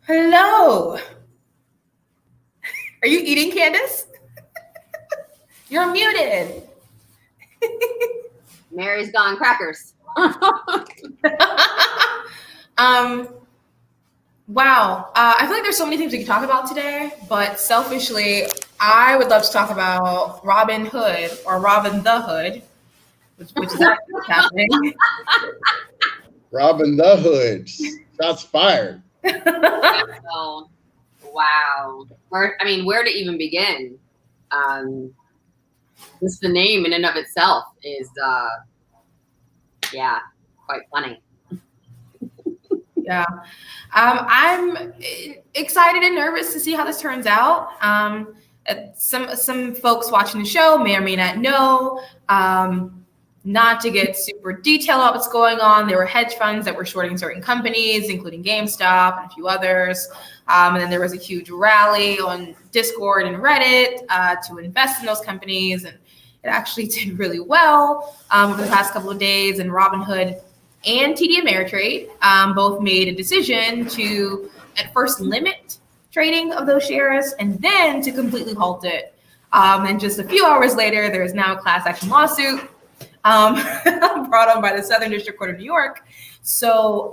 Hello. Are you eating, Candace? You're muted. Mary's gone crackers. Wow. I feel like there's so many things we can talk about today, but selfishly, I would love to talk about Robin Hood or Robin the Hood, which is actually what's happening. Robin the Hood. Shots fired. So, wow. Where to even begin? Just the name in and of itself is, quite funny. Yeah. I'm excited and nervous to see how this turns out. Some folks watching the show may or may not know. Not to get super detailed about what's going on, there were hedge funds that were shorting certain companies, including GameStop and a few others. And then there was a huge rally on Discord and Reddit to invest in those companies. And it actually did really well over the past couple of days. And Robinhood and TD Ameritrade both made a decision to at first limit trading of those shares and then to completely halt it. And just a few hours later, there is now a class action lawsuit brought on by the Southern District Court of New York. So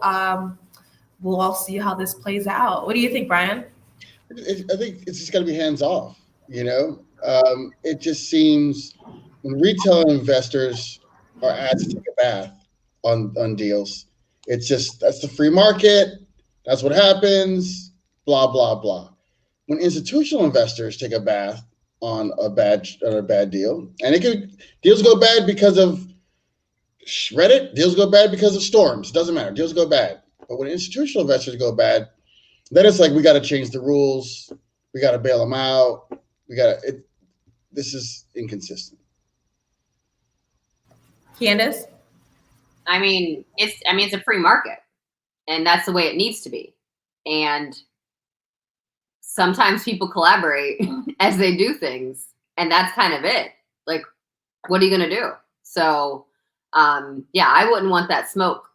we'll all see how this plays out. What do you think, Brian? I think it's just got to be hands off. It just seems when retail investors are asked to take a bath on deals, it's just that's the free market. That's what happens. Blah blah blah. When institutional investors take a bath on a bad deal, and deals go bad because of Reddit, deals go bad because of storms. Doesn't matter. Deals go bad. But when institutional investors go bad, then it's like we got to change the rules. We got to bail them out. This is inconsistent. Candace? It's a free market, and that's the way it needs to be. And sometimes people collaborate as they do things, and that's kind of it. Like, what are you going to do? So, I wouldn't want that smoke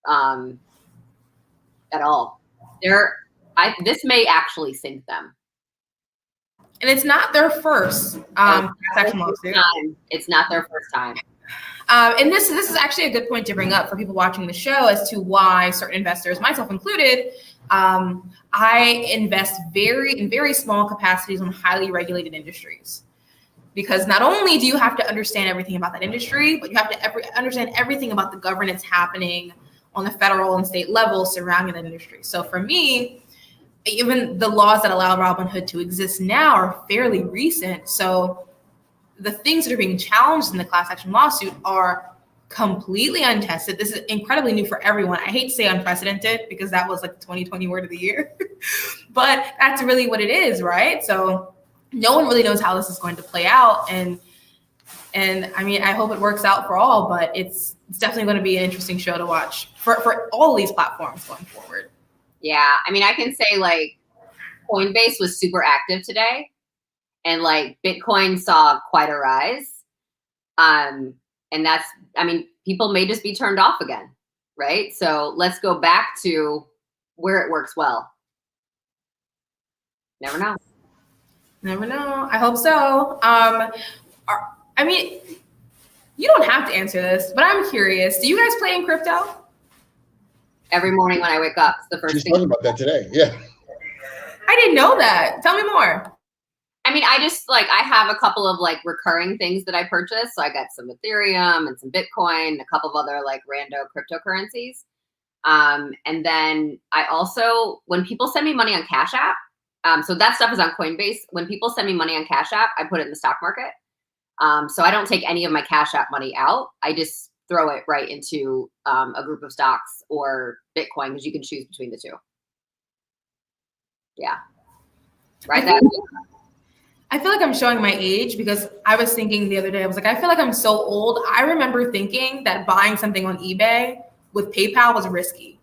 at all. This may actually sink them. And it's not their first action lawsuit. It's not their first time. And this is actually a good point to bring up for people watching the show as to why certain investors, myself included, I invest in very small capacities on highly regulated industries. Because not only do you have to understand everything about that industry, but you have to understand everything about the governance happening on the federal and state level surrounding that industry. So for me, even the laws that allow Robinhood to exist now are fairly recent. So the things that are being challenged in the class action lawsuit are completely untested. This is incredibly new for everyone. I hate to say unprecedented because that was like the 2020 word of the year, but that's really what it is, right? So no one really knows how this is going to play out. And I hope it works out for all, but it's definitely going to be an interesting show to watch for all these platforms going forward. Yeah. I can say like Coinbase was super active today. And like Bitcoin saw quite a rise. And that's, people may just be turned off again, right? So let's go back to where it works well. Never know. Never know. I hope so. You don't have to answer this, but I'm curious. Do you guys play in crypto? Every morning when I wake up, it's the first thing. She's talking about that today. Yeah. I didn't know that. Tell me more. I have a couple of like recurring things that I purchase. So I got some Ethereum and some Bitcoin, a couple of other like rando cryptocurrencies. And then I also, when people send me money on Cash App, so that stuff is on Coinbase. When people send me money on Cash App, I put it in the stock market. So I don't take any of my Cash App money out. I just throw it right into a group of stocks or Bitcoin because you can choose between the two. Yeah. Right. I feel like I'm showing my age because I was thinking the other day, I was like, I feel like I'm so old. I remember thinking that buying something on eBay with PayPal was risky.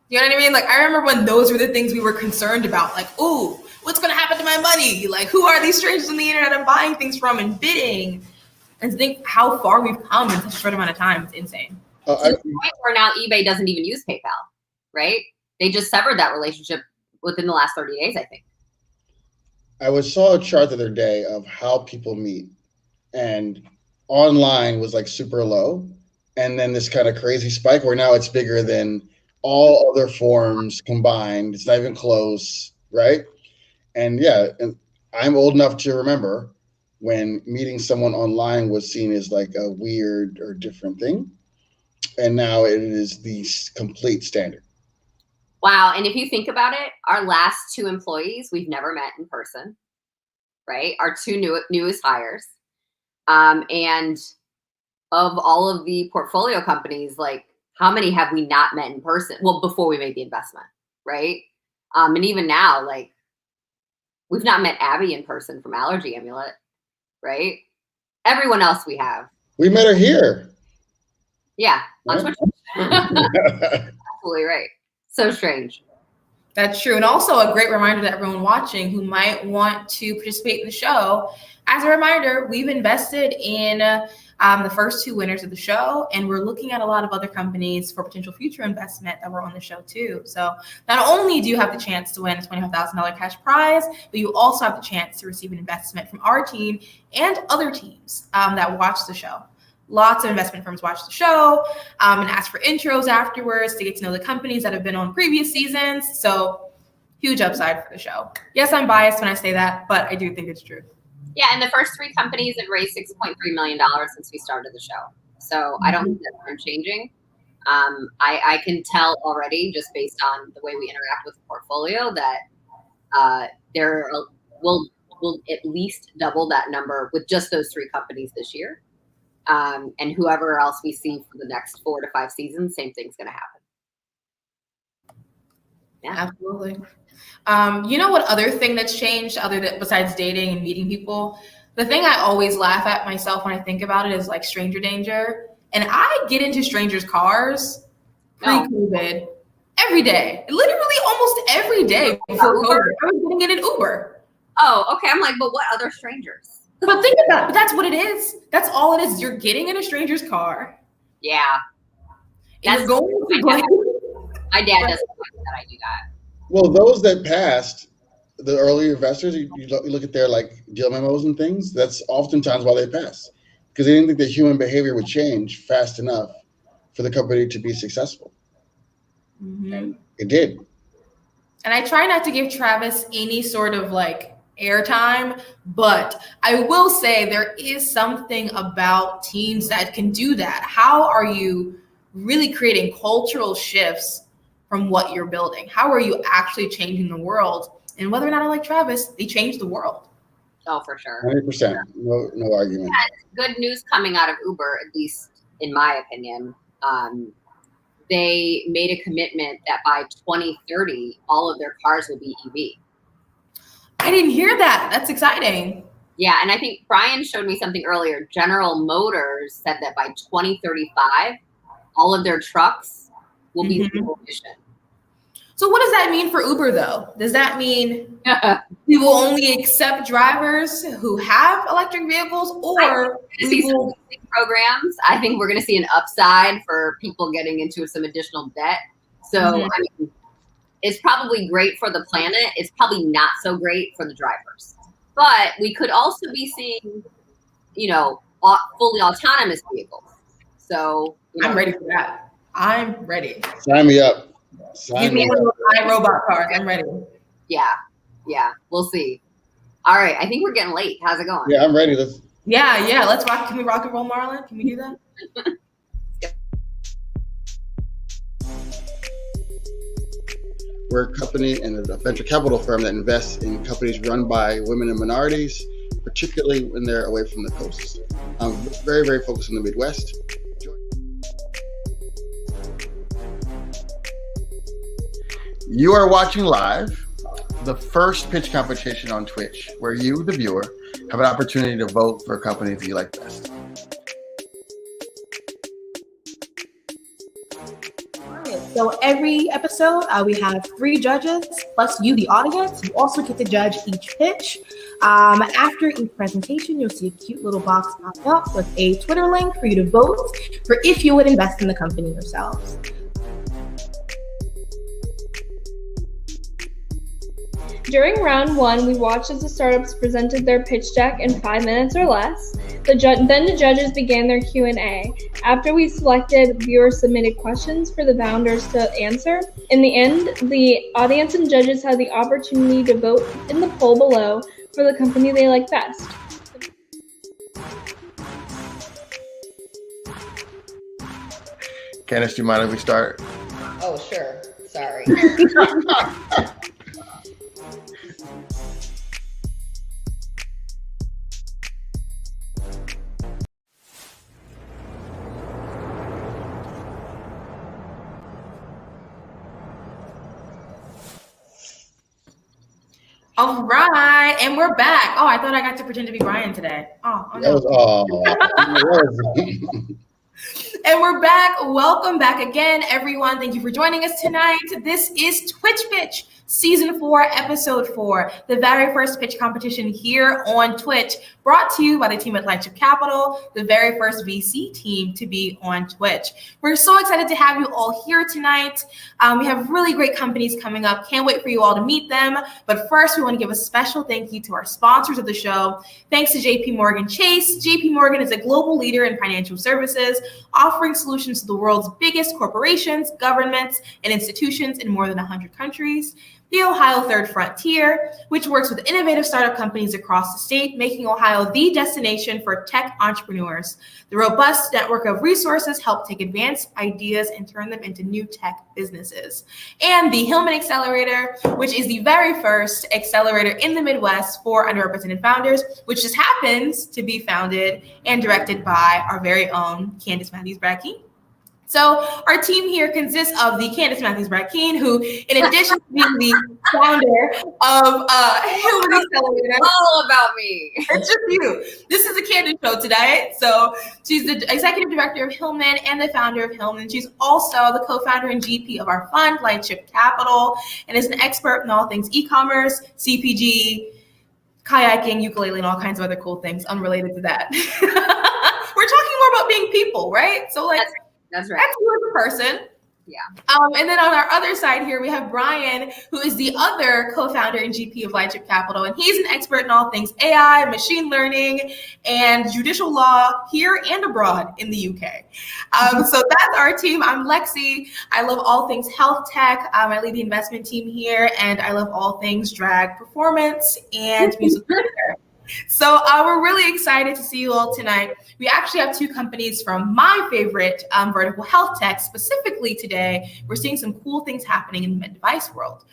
You know what I mean? Like, I remember when those were the things we were concerned about. Like, ooh, what's going to happen to my money? Like, who are these strangers on the internet I'm buying things from and bidding? And to think how far we've come in such a short amount of time, it's insane. To the point where now eBay doesn't even use PayPal, right? They just severed that relationship within the last 30 days, I think. I saw a chart the other day of how people meet, and online was like super low, and then this kind of crazy spike where now it's bigger than all other forms combined. It's not even close, right? And yeah, and I'm old enough to remember when meeting someone online was seen as like a weird or different thing, and now it is the complete standard. Wow. And if you think about it, our last 2 employees, we've never met in person, right? Our 2 newest hires. And of all of the portfolio companies, like how many have we not met in person? Well, before we made the investment, right? And even now, like we've not met Abby in person from Allergy Amulet, right? Everyone else we have. We met her here. Yeah, on Right? Twitch. Absolutely right. So strange. That's true. And also a great reminder to everyone watching who might want to participate in the show. As a reminder, we've invested in the first 2 winners of the show, and we're looking at a lot of other companies for potential future investment that were on the show too. So not only do you have the chance to win a $25,000 cash prize, but you also have the chance to receive an investment from our team and other teams that watch the show. Lots of investment firms watch the show and ask for intros afterwards to get to know the companies that have been on previous seasons. So huge upside for the show. Yes, I'm biased when I say that, but I do think it's true. Yeah, and the first 3 companies have raised $6.3 million since we started the show. So I don't think that's unchanging. I can tell already, just based on the way we interact with the portfolio, that we'll at least double that number with just those 3 companies this year. And whoever else we see for the next 4 to 5 seasons, same thing's going to happen. Yeah, absolutely. You know what other thing that's changed besides dating and meeting people? The thing I always laugh at myself when I think about it is like stranger danger. And I get into strangers' cars pre-COVID every day. Literally almost every day before COVID. I was getting in an Uber. Oh, okay. I'm like, but what other strangers? But think about it. But that's what it is. That's all it is. You're getting in a stranger's car. Yeah. That's going to my dad doesn't like that I do that. Well, those that passed, the early investors, you look at their like deal memos and things, that's oftentimes why they pass. Because they didn't think that human behavior would change fast enough for the company to be successful. Mm-hmm. And it did. And I try not to give Travis any sort of like airtime, but I will say there is something about teams that can do that. How are you really creating cultural shifts from what you're building? How are you actually changing the world? And whether or not I like Travis, they change the world. Oh, for sure. 100%. No argument. Yeah, good news coming out of Uber, at least in my opinion. They made a commitment that by 2030, all of their cars will be EV. I didn't hear that. That's exciting. Yeah, and I think Brian showed me something earlier. General Motors said that by 2035, all of their trucks will be zero emission. So what does that mean for Uber, though? Does that mean we will only accept drivers who have electric vehicles, or see some programs? I think we're going to see an upside for people getting into some additional debt. So, I mean, it's probably great for the planet. It's probably not so great for the drivers. But we could also be seeing, fully autonomous vehicles. So I'm ready for that. I'm ready. Sign me up. Give me one of those robot cars. I'm ready. Yeah. We'll see. All right. I think we're getting late. How's it going? Yeah, I'm ready. Yeah. Let's rock. Can we rock and roll, Marlon? Can we do that? We're a company and a venture capital firm that invests in companies run by women and minorities, particularly when they're away from the coast. I'm very, very focused on the Midwest. You are watching live the first pitch competition on Twitch, where you, the viewer, have an opportunity to vote for companies that you like best. So every episode, we have 3 judges, plus you, the audience. You also get to judge each pitch. After each presentation, you'll see a cute little box pop up with a Twitter link for you to vote for if you would invest in the company yourselves. During round 1, we watched as the startups presented their pitch deck in 5 minutes or less. Then the judges began their Q&A. After we selected viewer-submitted questions for the founders to answer, in the end, the audience and judges had the opportunity to vote in the poll below for the company they like best. Candace, do you mind if we start? Oh, sure. Sorry. All right, and we're back. Oh, I thought I got to pretend to be Brian today. Oh no. And we're back. Welcome back again, everyone. Thank you for joining us tonight. This is Twitch Pitch, Season 4, Episode 4, the very first pitch competition here on Twitch, brought to you by the team at Lightship Capital, the very first VC team to be on Twitch. We're so excited to have you all here tonight. We have really great companies coming up. Can't wait for you all to meet them. But first, we want to give a special thank you to our sponsors of the show. Thanks to JP Morgan Chase. JP Morgan is a global leader in financial services, offering solutions to the world's biggest corporations, governments, and institutions in more than 100 countries. The Ohio Third Frontier, which works with innovative startup companies across the state, making Ohio the destination for tech entrepreneurs. The robust network of resources help take advanced ideas and turn them into new tech businesses. And the Hillman Accelerator, which is the very first accelerator in the Midwest for underrepresented founders, which just happens to be founded and directed by our very own Candace Matthews-Brackeen. So our team here consists of the Candace Matthews-Brackeen, who, in addition to being the founder of Hillman Accelerator, All about me. it's just you. This is a Candace show today. So she's the executive director of Hillman and the founder of Hillman. She's also the co-founder and GP of our fund, Lightship Capital, and is an expert in all things e-commerce, CPG, kayaking, ukulele, and all kinds of other cool things unrelated to that. We're talking more about being people, right? So That's right. that's you as a person. Yeah. And then on our other side here, we have Brian, who is the other co-founder and GP of Lightship Capital, and he's an expert in all things AI, machine learning, and judicial law here and abroad in the UK. So that's our team. I'm Lexi. I love all things health tech. I lead the investment team here, and I love all things drag performance and music theater. So we're really excited to see you all tonight. We actually have two companies from my favorite vertical, health tech. Specifically today, we're seeing some cool things happening in the med device world.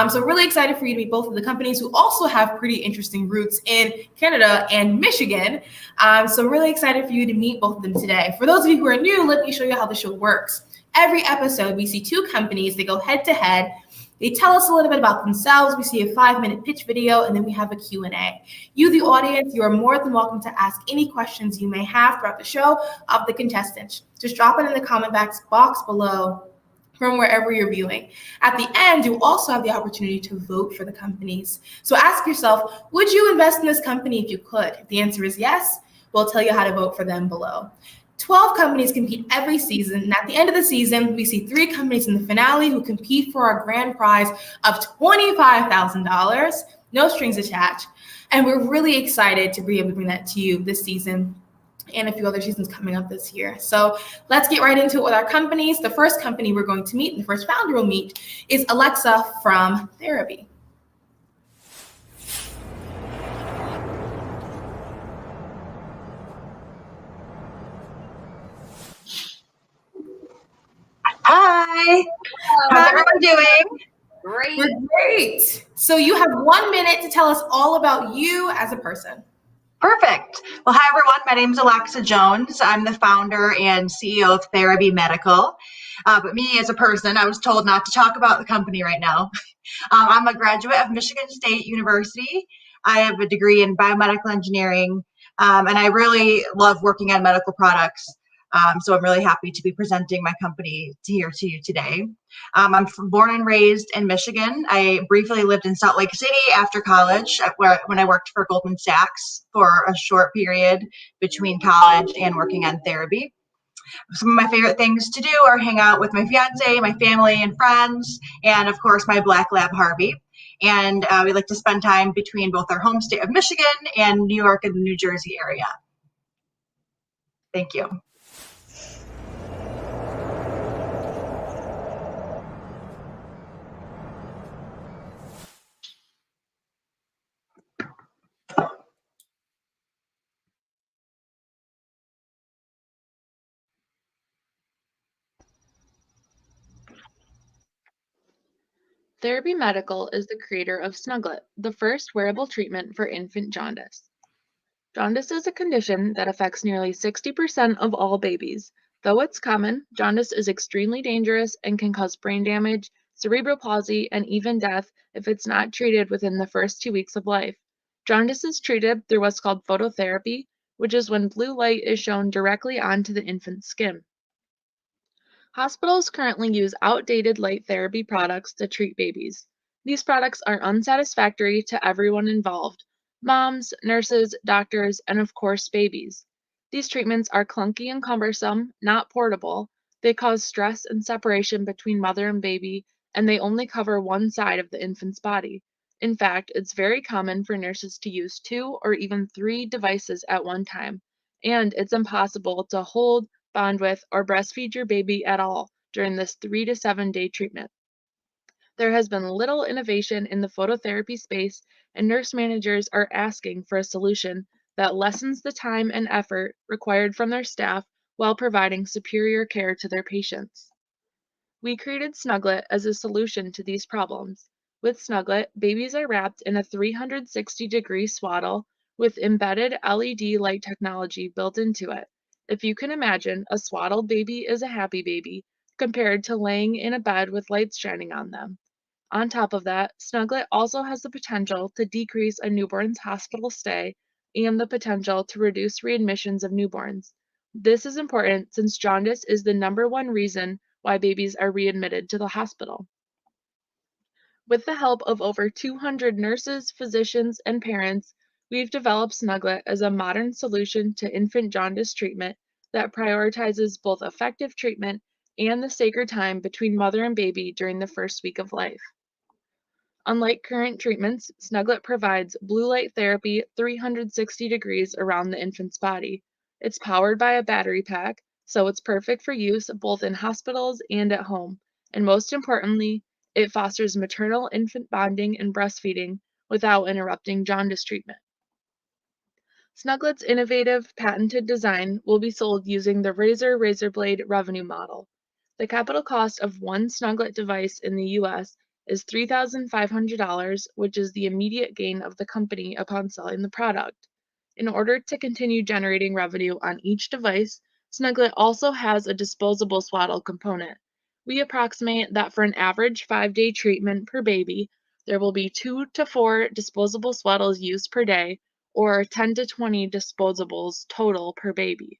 So really excited for you to meet both of the companies who also have pretty interesting roots in Canada and Michigan. So really excited for you to meet both of them today. For those of you who are new, let me show you how the show works. Every episode, we see two companies. They go head to head. They tell us a little bit about themselves. We see a 5-minute pitch video, and then we have a Q&A. You, the audience, you are more than welcome to ask any questions you may have throughout the show of the contestants. Just drop it in the comment box below from wherever you're viewing. At the end, you also have the opportunity to vote for the companies. So ask yourself, would you invest in this company if you could? If the answer is yes, we'll tell you how to vote for them below. 12 companies compete every season, and at the end of the season, we see 3 companies in the finale who compete for our grand prize of $25,000, no strings attached, and we're really excited to be able to bring that to you this season and a few other seasons coming up this year. So let's get right into it with our companies. The first company we're going to meet, and the first founder we'll meet, is Alexa from TheraB. Hi. How's everyone doing? Great. We're great. So you have 1 minute to tell us all about you as a person. Perfect. Well, hi, everyone. My name is Alexa Jones. I'm the founder and CEO of TheraB Medical. But me as a person, I was told not to talk about the company right now. I'm a graduate of Michigan State University. I have a degree in biomedical engineering, and I really love working on medical products. So I'm really happy to be presenting my company here to you today. I'm born and raised in Michigan. I briefly lived in Salt Lake City after college when I worked for Goldman Sachs for a short period between college and working on TheraB. Some of my favorite things to do are hang out with my fiance, my family and friends, and of course my black lab Harvey. And we like to spend time between both our home state of Michigan and New York and the New Jersey area. Thank you. TheraB Medical is the creator of Snuglet, the first wearable treatment for infant jaundice. Jaundice is a condition that affects nearly 60% of all babies. Though it's common, jaundice is extremely dangerous and can cause brain damage, cerebral palsy, and even death if it's not treated within the first 2 weeks of life. Jaundice is treated through what's called phototherapy, which is when blue light is shown directly onto the infant's skin. Hospitals currently use outdated light therapy products to treat babies. These products are unsatisfactory to everyone involved: moms, nurses, doctors, and of course, babies. These treatments are clunky and cumbersome, not portable. They cause stress and separation between mother and baby, and they only cover one side of the infant's body. In fact, it's very common for nurses to use 2 or even 3 devices at one time, and it's impossible to hold, bond with, or breastfeed your baby at all during this 3 to 7 day treatment. There has been little innovation in the phototherapy space, and nurse managers are asking for a solution that lessens the time and effort required from their staff while providing superior care to their patients. We created Snuglet as a solution to these problems. With Snuglet, babies are wrapped in a 360-degree swaddle with embedded LED light technology built into it. If you can imagine, a swaddled baby is a happy baby compared to laying in a bed with lights shining on them. On top of that, Snuglet also has the potential to decrease a newborn's hospital stay and the potential to reduce readmissions of newborns. This is important since jaundice is the #1 reason why babies are readmitted to the hospital. With the help of over 200 nurses, physicians, and parents, we've developed Snuglet as a modern solution to infant jaundice treatment that prioritizes both effective treatment and the sacred time between mother and baby during the first week of life. Unlike current treatments, Snuglet provides blue light therapy 360 degrees around the infant's body. It's powered by a battery pack, so it's perfect for use both in hospitals and at home. And most importantly, it fosters maternal-infant bonding and breastfeeding without interrupting jaundice treatment. Snuglet's innovative, patented design will be sold using the razor blade revenue model. The capital cost of one Snuglet device in the US is $3,500, which is the immediate gain of the company upon selling the product. In order to continue generating revenue on each device, Snuglet also has a disposable swaddle component. We approximate that for an average 5-day treatment per baby, there will be 2 to 4 disposable swaddles used per day, or 10 to 20 disposables total per baby.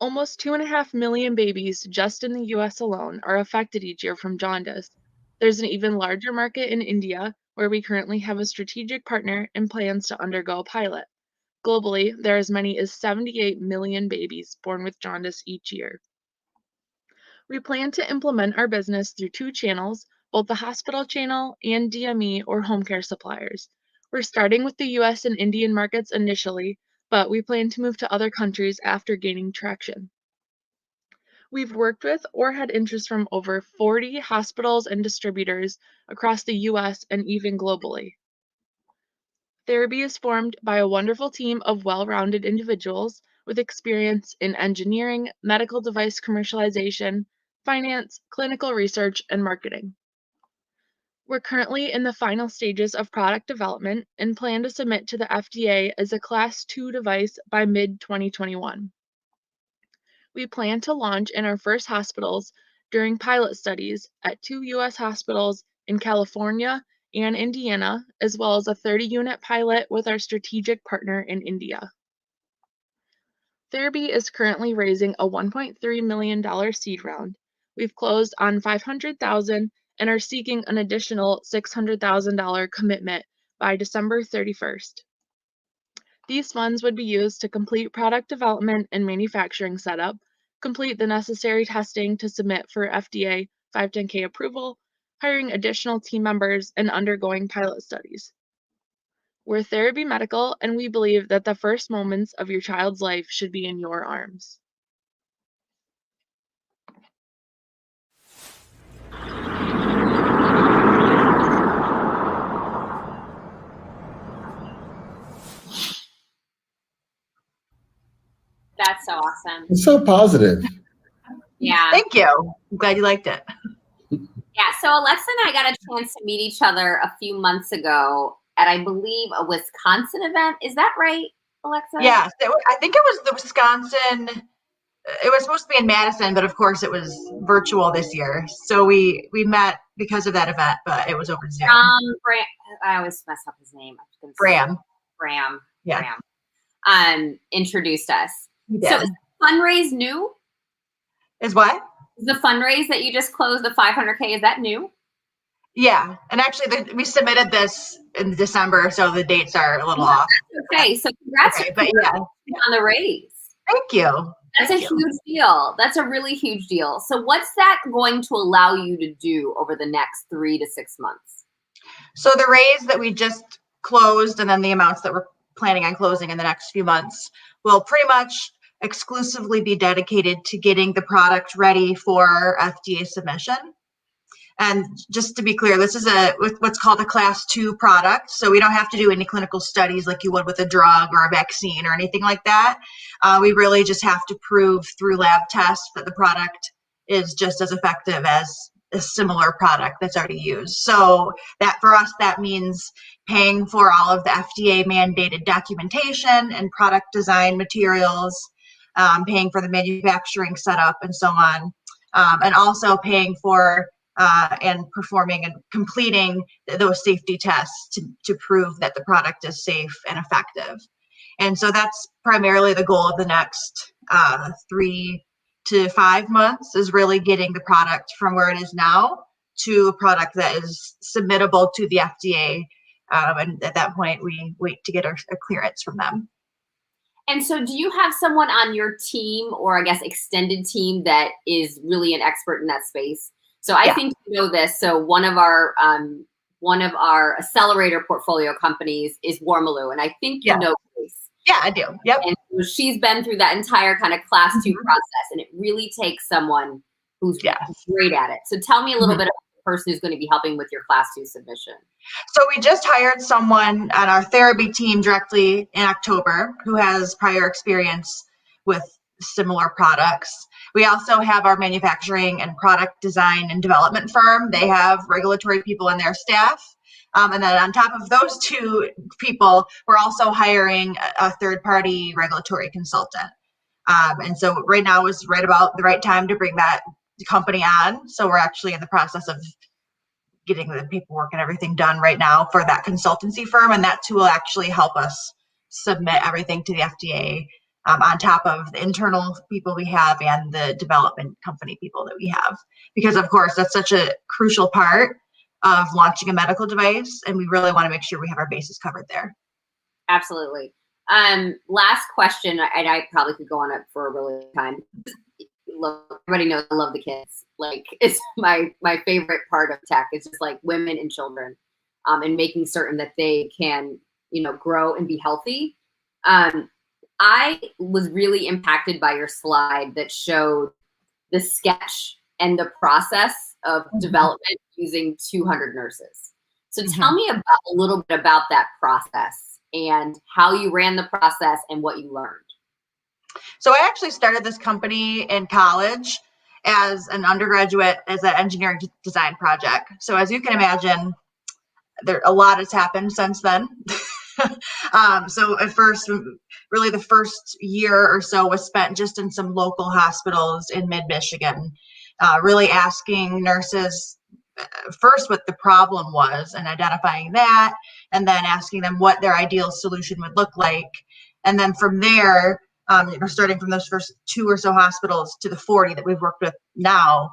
Almost 2.5 million babies just in the US alone are affected each year from jaundice. There's an even larger market in India, where we currently have a strategic partner and plans to undergo a pilot. Globally, there are as many as 78 million babies born with jaundice each year. We plan to implement our business through 2 channels, both the hospital channel and DME or home care suppliers. We're starting with the US and Indian markets initially, but we plan to move to other countries after gaining traction. We've worked with or had interest from over 40 hospitals and distributors across the US and even globally. TheraB is formed by a wonderful team of well-rounded individuals with experience in engineering, medical device commercialization, finance, clinical research, and marketing. We're currently in the final stages of product development and plan to submit to the FDA as a Class 2 device by mid-2021. We plan to launch in our first hospitals during pilot studies at 2 US hospitals in California and Indiana, as well as a 30-unit pilot with our strategic partner in India. TheraB is currently raising a $1.3 million seed round. We've closed on $500,000 and are seeking an additional $600,000 commitment by December 31st. These funds would be used to complete product development and manufacturing setup, complete the necessary testing to submit for FDA 510(k) approval, hiring additional team members, and undergoing pilot studies. We're TheraB Medical, and we believe that the first moments of your child's life should be in your arms. That's so awesome. It's so positive. Yeah. Thank you. I'm glad you liked it. Yeah. So Alexa and I got a chance to meet each other a few months ago at, I believe, a Wisconsin event. Is that right, Alexa? Yeah, I think it was the Wisconsin. It was supposed to be in Madison, but of course it was virtual this year. So we met because of that event, but it was over Zoom. I always mess up his name. Bram. Yeah. Bram. Introduced us. He So did. is the fundraise new? Is what? The fundraise that you just closed, the 500K, is that new? Yeah, and actually we submitted this in December, so the dates are a little off. Okay, so congrats but yeah, on the raise. Thank you. That's a huge deal. That's a really huge deal. So what's that going to allow you to do over the next 3 to 6 months? So the raise that we just closed and then the amounts that we're planning on closing in the next few months will pretty much exclusively be dedicated to getting the product ready for FDA submission. And just to be clear, this is what's called a class 2 product. So we don't have to do any clinical studies like you would with a drug or a vaccine or anything like that. We really just have to prove through lab tests that the product is just as effective as a similar product that's already used. So that for us, that means paying for all of the FDA mandated documentation and product design materials, paying for the manufacturing setup and so on, and also paying for and performing and completing those safety tests to prove that the product is safe and effective. And so that's primarily the goal of the next 3 to 5 months, is really getting the product from where it is now to a product that is submittable to the FDA. And at that point, we wait to get a clearance from them. And so do you have someone on your team, or I guess extended team, that is really an expert in that space? So I think you know this. So one of our accelerator portfolio companies is Warmaloo, and I think you know Grace. Yeah, I do. Yep. And so she's been through that entire kind of class 2 process, and it really takes someone who's great at it. So tell me a little bit about the person who's going to be helping with your class 2 submission. So we just hired someone on our TheraB team directly in October who has prior experience with similar products. We also have our manufacturing and product design and development firm. They have regulatory people in their staff. And then on top of those 2 people, we're also hiring a third-party regulatory consultant. And so right now is right about the right time to bring that company on. So we're actually in the process of getting the paperwork and everything done right now for that consultancy firm. And that's who will actually help us submit everything to the FDA, on top of the internal people we have and the development company people that we have. Because of course, that's such a crucial part of launching a medical device, and we really want to make sure we have our bases covered there. Absolutely. Last question, and I probably could go on it for a really long time. Everybody knows I love the kids. Like, it's my favorite part of tech. It's just like women and children, and making certain that they can, grow and be healthy. I was really impacted by your slide that showed the sketch and the process of development using 200 nurses. So tell me a little bit about that process and how you ran the process and what you learned. So I actually started this company in college as an undergraduate, as an engineering design project. So as you can imagine, a lot has happened since then. So at first, really the first year or so was spent just in some local hospitals in mid-Michigan, really asking nurses first what the problem was and identifying that, and then asking them what their ideal solution would look like. And then from there, starting from those first 2 or so hospitals to the 40 that we've worked with now,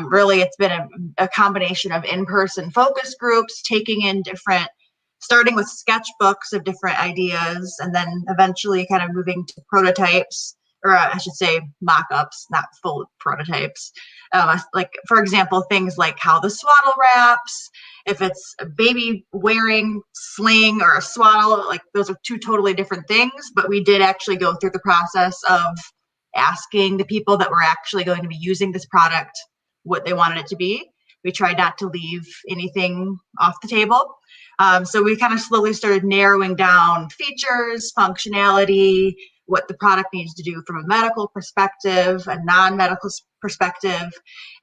really it's been a combination of in-person focus groups, taking in starting with sketchbooks of different ideas, and then eventually kind of moving to prototypes or I should say mock-ups, not full prototypes. Like, for example, things like how the swaddle wraps, if it's a baby wearing sling or a swaddle, like those are two totally different things. But we did actually go through the process of asking the people that were actually going to be using this product what they wanted it to be. We tried not to leave anything off the table. So we kind of slowly started narrowing down features, functionality, what the product needs to do from a medical perspective, a non-medical perspective.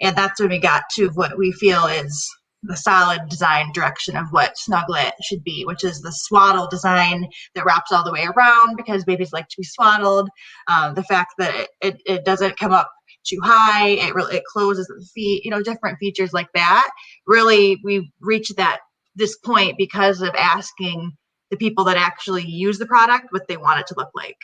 And that's when we got to what we feel is the solid design direction of what Snuglet should be, which is the swaddle design that wraps all the way around because babies like to be swaddled. The fact that it doesn't come up too high, it closes at the feet, different features like that. Really, we've reached this point because of asking the people that actually use the product what they want it to look like.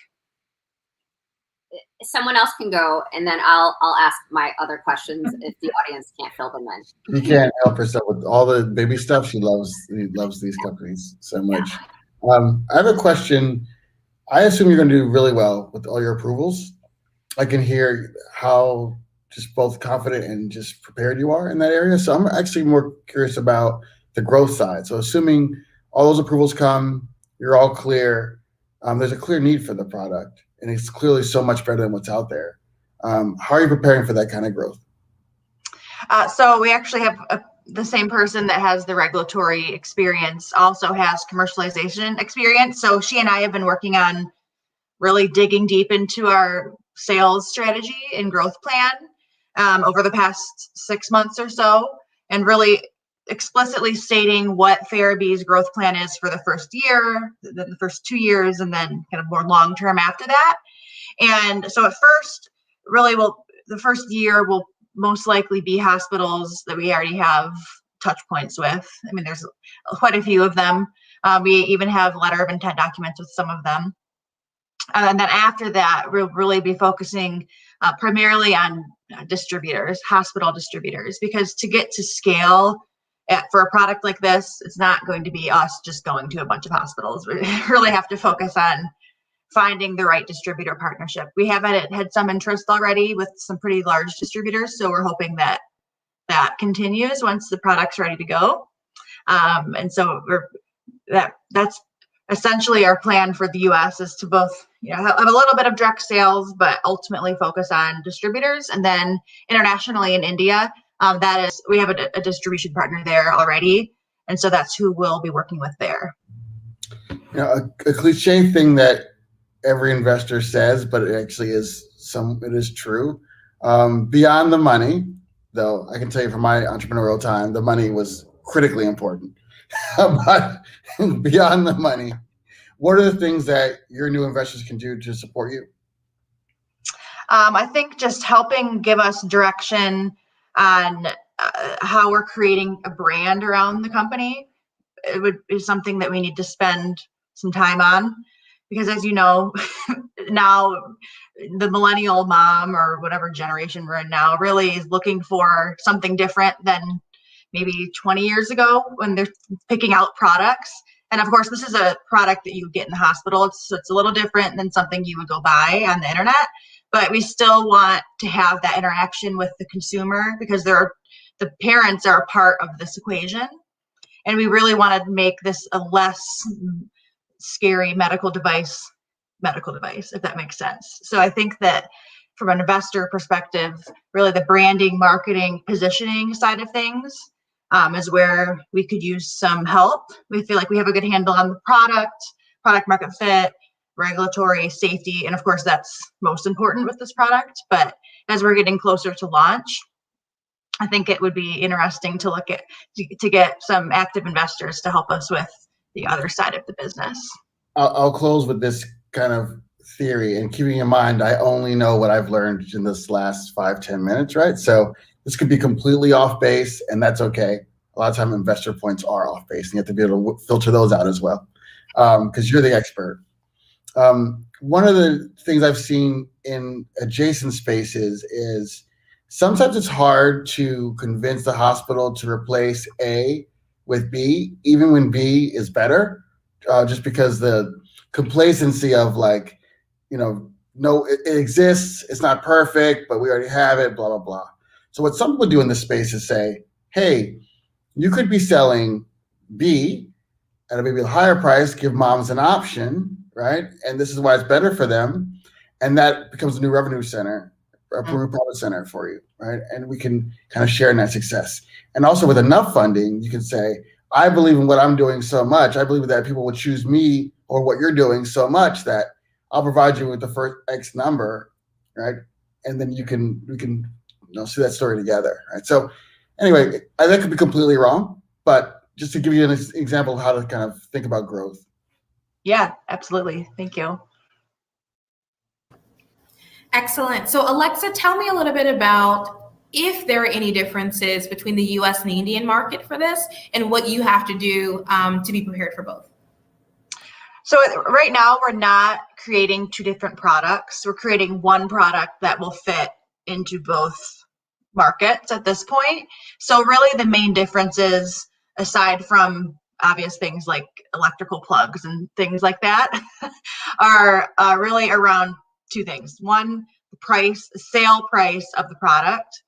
Someone else can go, and then I'll ask my other questions if the audience can't fill them in. You can't help herself with all the baby stuff. She loves these companies so much. I have a question. I assume you're going to do really well with all your approvals. I can hear how just both confident and just prepared you are in that area. So I'm actually more curious about the growth side. So assuming all those approvals come, you're all clear. There's a clear need for the product, and it's clearly so much better than what's out there. How are you preparing for that kind of growth? So we actually have the same person that has the regulatory experience also has commercialization experience. So she and I have been working on really digging deep into our sales strategy and growth plan over the past 6 months or so, and really explicitly stating what TheraB's growth plan is for the first year, the first 2 years, and then kind of more long-term after that. And so at first, really, the first year will most likely be hospitals that we already have touch points with. I mean, there's quite a few of them. We even have letter of intent documents with some of them. And then after that, we'll really be focusing primarily on distributors, hospital distributors, because to get to scale for a product like this, it's not going to be us just going to a bunch of hospitals. We really have to focus on finding the right distributor partnership. We have had some interest already with some pretty large distributors, so we're hoping that continues once the product's ready to go. And so that's essentially our plan for the U.S. is to both, have a little bit of direct sales, but ultimately focus on distributors. And then internationally in India, we have a distribution partner there already, and so that's who we'll be working with there. A cliche thing that every investor says, but it actually is it is true. Beyond the money, though, I can tell you from my entrepreneurial time, the money was critically important. But beyond the money, what are the things that your new investors can do to support you? I think just helping give us direction on how we're creating a brand around the company. It would be something that we need to spend some time on, because as you know, now the millennial mom or whatever generation we're in now really is looking for something different than maybe 20 years ago when they're picking out products. And of course, this is a product that you would get in the hospital. So it's a little different than something you would go buy on the internet, but we still want to have that interaction with the consumer because the parents are a part of this equation. And we really want to make this a less scary medical device, if that makes sense. So I think that from an investor perspective, really the branding, marketing, positioning side of things is where we could use some help. We feel like we have a good handle on the product market fit, regulatory, safety, and of course that's most important with this product. But as we're getting closer to launch, I think it would be interesting to look at to get some active investors to help us with the other side of the business. I'll close with this kind of theory, and keeping in mind, I only know what I've learned in this last 5-10 minutes, right? So this could be completely off base, and that's okay. A lot of time investor points are off base, and you have to be able to filter those out as well, because you're the expert. One of the things I've seen in adjacent spaces is sometimes it's hard to convince the hospital to replace A with B, even when B is better, just because the complacency of no, it exists. It's not perfect, but we already have it, blah, blah, blah. So what some people do in this space is say, hey, you could be selling B at a maybe a higher price, give moms an option, right? And this is why it's better for them. And that becomes a new revenue center, a new profit center for you, right? And we can kind of share in that success. And also with enough funding, you can say, I believe in what I'm doing so much. I believe that people will choose me or what you're doing so much that I'll provide you with the first X number, right? And then we can see that story together, right? So anyway, that could be completely wrong, but just to give you an example of how to kind of think about growth. Yeah, absolutely. Thank you. Excellent. So Alexa, tell me a little bit about if there are any differences between the US and the Indian market for this and what you have to do to be prepared for both. So right now we're not creating two different products. We're creating one product that will fit into both markets at this point. So really the main differences, aside from obvious things like electrical plugs and things like that, are really around two things. One, the sale price of the product.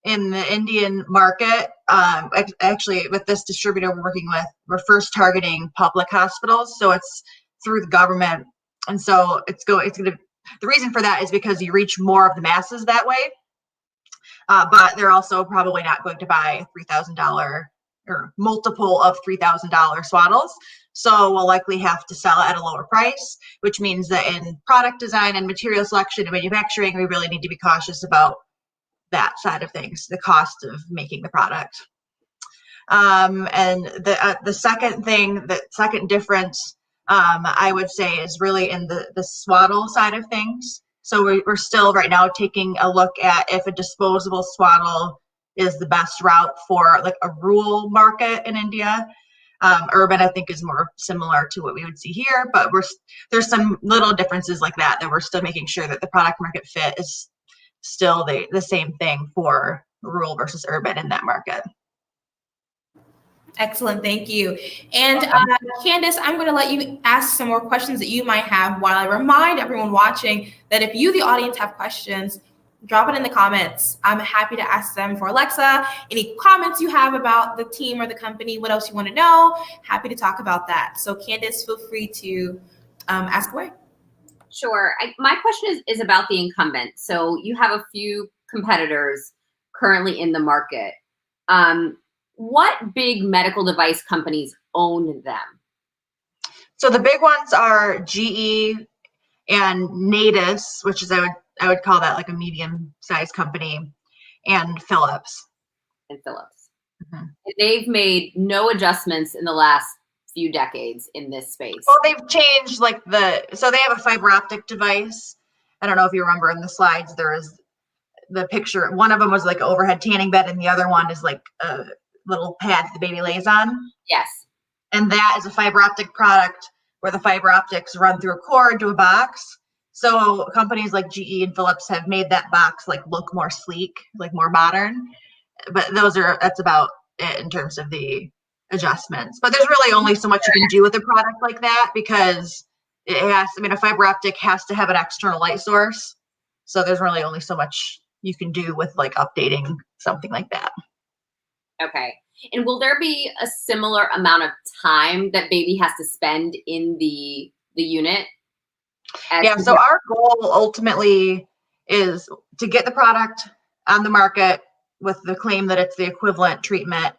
In the Indian market, actually with this distributor we're working with, we're first targeting public hospitals. So it's through the government. And so the reason for that is because you reach more of the masses that way. But they're also probably not going to buy $3,000 or multiple of $3,000 swaddles. So we'll likely have to sell it at a lower price, which means that in product design and material selection and manufacturing, we really need to be cautious about that side of things, the cost of making the product. And the second difference, I would say, is really in the swaddle side of things. So we're still right now taking a look at if a disposable swaddle is the best route for like a rural market in India. Urban, I think, is more similar to what we would see here, but there's some little differences like that we're still making sure that the product market fit is still the same thing for rural versus urban in that market. Excellent, thank you. And Candace, I'm going to let you ask some more questions that you might have while I remind everyone watching that if you, the audience, have questions, drop it in the comments. I'm happy to ask them for Alexa. Any comments you have about the team or the company, what else you want to know, happy to talk about that. So Candace, feel free to ask away. Sure. My question is about the incumbent. So you have a few competitors currently in the market. What big medical device companies own them? So the big ones are GE and Natus, which is I would call that like a medium-sized company, and Philips. Mm-hmm. They've made no adjustments in the last few decades in this space. Well, they've changed so they have a fiber optic device. I don't know if you remember in the slides, there is the picture. One of them was like an overhead tanning bed and the other one is like a little pad the baby lays on. Yes. And that is a fiber optic product where the fiber optics run through a cord to a box. So companies like GE and Philips have made that box like look more sleek, like more modern. But that's about it in terms of the adjustments. But there's really only so much you can do with a product like that because a fiber optic has to have an external light source. So there's really only so much you can do with like updating something like that. Okay. And will there be a similar amount of time that baby has to spend in the unit? Yeah, so our goal ultimately is to get the product on the market with the claim that it's the equivalent treatment.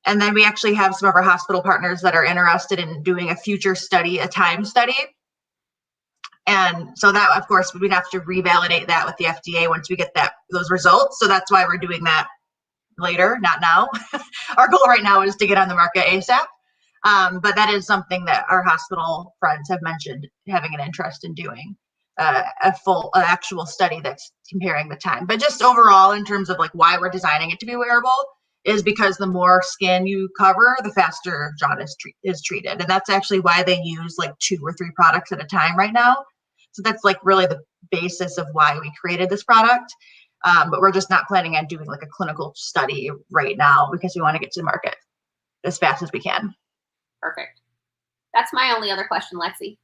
And then we actually have some of our hospital partners that are interested in doing a future study, a time study. And so that, of course, we'd have to revalidate that with the FDA once we get those results. So that's why we're doing that later, not now. Our goal right now is to get on the market ASAP. But that is something that our hospital friends have mentioned having an interest in doing, a full actual study that's comparing the time. But just overall, in terms of like why we're designing it to be wearable, is because the more skin you cover, the faster jaundice is treated. And that's actually why they use like 2 or 3 products at a time right now. So that's like really the basis of why we created this product. But we're just not planning on doing like a clinical study right now because we want to get to the market as fast as we can. Perfect. That's my only other question, Lexi.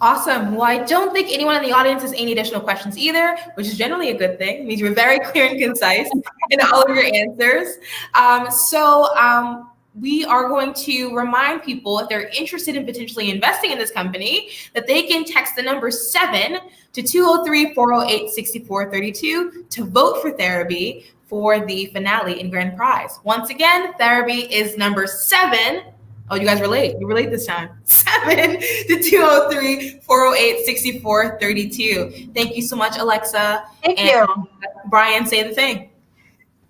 Awesome. Well, I don't think anyone in the audience has any additional questions either, which is generally a good thing. It means you're very clear and concise in all of your answers. We are going to remind people, if they're interested in potentially investing in this company, that they can text the number 7 to 203-408-6432 to vote for TheraB for the finale and grand prize. Once again, TheraB is number 7. Oh, you guys relate. You relate this time. 7 to 203-408-6432. Thank you so much, Alexa. Thank you. Brian, say the thing.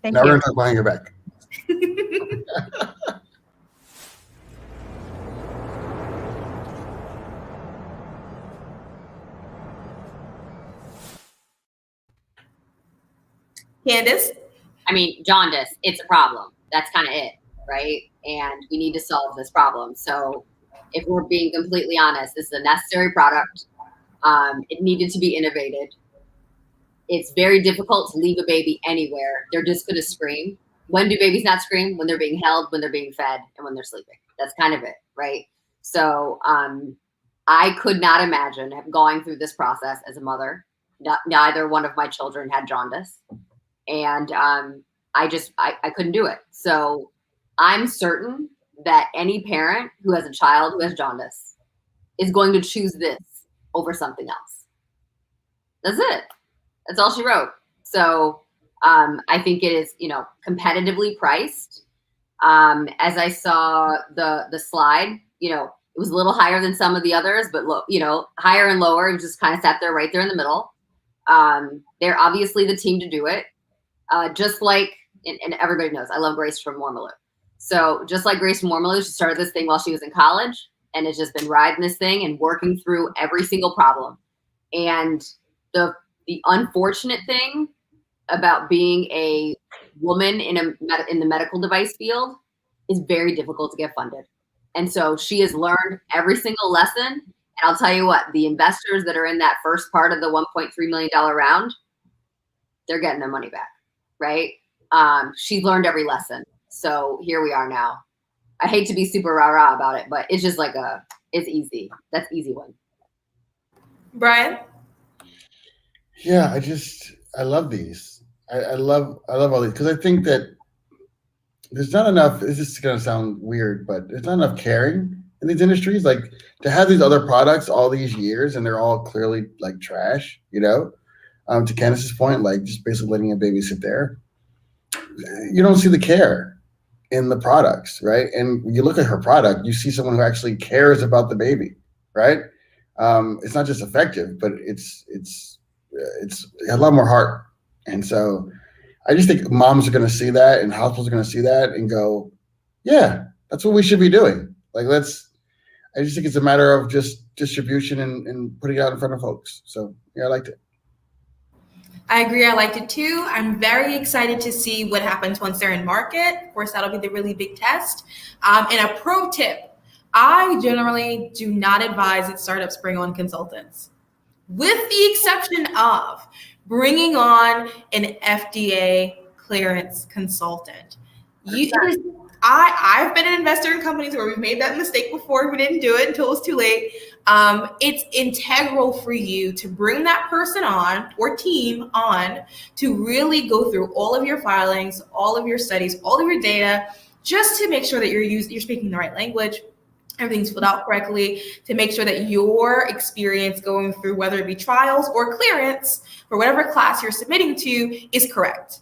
Thank Now we're you. going to talk behind your back. Candace? I mean, jaundice, it's a problem. That's kind of it, right? And we need to solve this problem. So if we're being completely honest, this is a necessary product. It needed to be innovated. It's very difficult to leave a baby anywhere. They're just going to scream. When do babies not scream? When they're being held, when they're being fed, and when they're sleeping. That's kind of it, right? So I could not imagine going through this process as a mother. Neither one of my children had jaundice. And I couldn't do it. So I'm certain that any parent who has a child who has jaundice is going to choose this over something else. That's it. That's all she wrote. So I think it is, competitively priced. As I saw the slide, it was a little higher than some of the others, but higher and lower. It just kind of sat there right there in the middle. They're obviously the team to do it. Just like, and everybody knows, I love Grace from Mormalloo. So just like Grace from Mormalloo, she started this thing while she was in college and has just been riding this thing and working through every single problem. And the unfortunate thing about being a woman in the medical device field is very difficult to get funded. And so she has learned every single lesson. And I'll tell you what, the investors that are in that first part of the $1.3 million round, they're getting their money back. Right? She's learned every lesson. So here we are now. I hate to be super rah-rah about it, but it's just like it's easy. That's easy one. Brian? Yeah, I love these. I love all these because I think that there's not enough, this is going to sound weird, but there's not enough caring in these industries. Like to have these other products all these years and they're all clearly like trash, to Candace's point, like just basically letting a baby sit there. You don't see the care in the products, right? And when you look at her product, you see someone who actually cares about the baby, right? It's not just effective, but it's a lot more heart. And so I just think moms are going to see that and hospitals are going to see that and go, yeah, that's what we should be doing. Like, I just think it's a matter of just distribution and putting it out in front of folks. So yeah, I liked it. I agree. I liked it too. I'm very excited to see what happens once they're in market. Of course, that'll be the really big test. And a pro tip, I generally do not advise that startups bring on consultants, with the exception of bringing on an FDA clearance consultant. I've been an investor in companies where we've made that mistake before. We didn't do it until it was too late. It's integral for you to bring that person on or team on to really go through all of your filings, all of your studies, all of your data, just to make sure that you're speaking the right language, everything's filled out correctly, to make sure that your experience going through, whether it be trials or clearance for whatever class you're submitting to, is correct.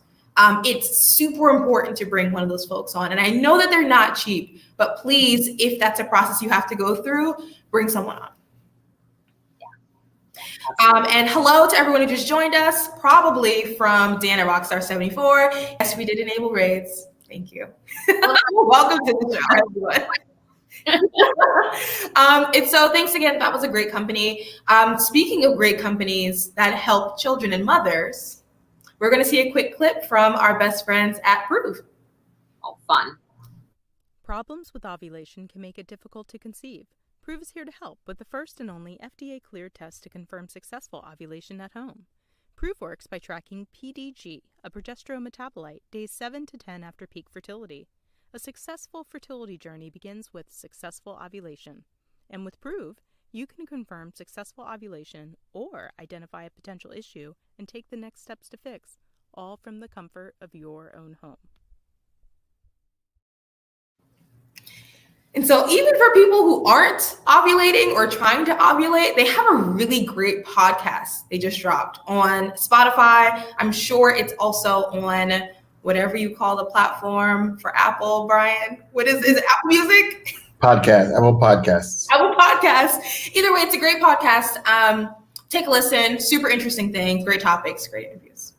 It's super important to bring one of those folks on. And I know that they're not cheap, but please, if that's a process you have to go through, bring someone on. And hello to everyone who just joined us, probably from Dan at Rockstar 74. Yes, we did enable raids. Thank you. Welcome to the show, everyone. And so thanks again. That was a great company. Speaking of great companies that help children and mothers, we're going to see a quick clip from our best friends at Prove. Oh, fun. Problems with ovulation can make it difficult to conceive. Prove is here to help with the first and only FDA-cleared test to confirm successful ovulation at home. Prove works by tracking PDG, a progesterone metabolite, days 7 to 10 after peak fertility. A successful fertility journey begins with successful ovulation. And with Prove, you can confirm successful ovulation or identify a potential issue and take the next steps to fix, all from the comfort of your own home. And so even for people who aren't ovulating or trying to ovulate, they have a really great podcast they just dropped on Spotify. I'm sure it's also on whatever you call the platform for Apple, Brian. What is it, Apple Music? Podcast, Apple Podcasts. Apple Podcasts. Either way, it's a great podcast. Take a listen. Super interesting things, great topics, great interviews.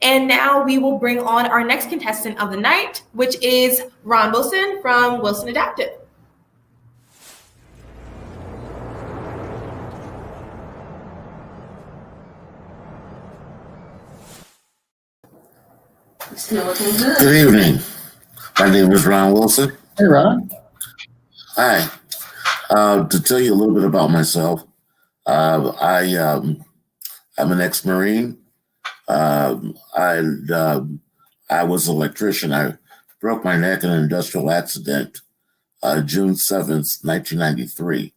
And now we will bring on our next contestant of the night, which is Ron Wilson from Wilson Adaptive. Good evening. My name is Ron Wilson. Hey, Ron. Hi. To tell you a little bit about myself, I'm an ex-Marine. I was an electrician. I broke my neck in an industrial accident June 7th, 1993.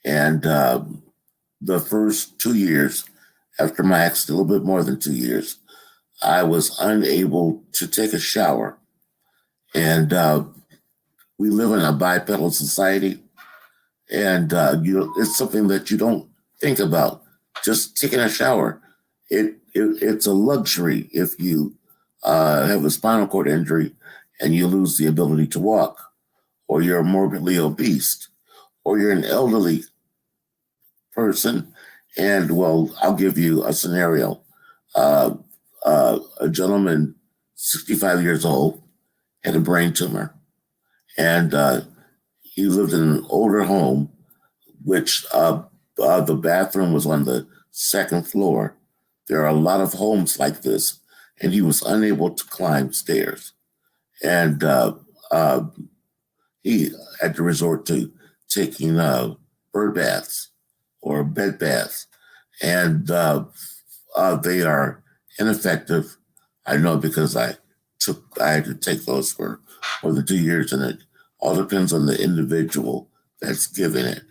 And the first 2 years after my accident, a little bit more than 2 years, I was unable to take a shower. And we live in a bipedal society. And it's something that you don't think about. Just taking a shower. It's a luxury if you have a spinal cord injury and you lose the ability to walk, or you're morbidly obese, or you're an elderly person. And, well, I'll give you a scenario. A gentleman, 65 years old, had a brain tumor. And he lived in an older home, which the bathroom was on the second floor. There are a lot of homes like this, and he was unable to climb stairs. And he had to resort to taking bird baths or bed baths. And they are ineffective. I know because I had to take those for more than 2 years, and it all depends on the individual that's giving it.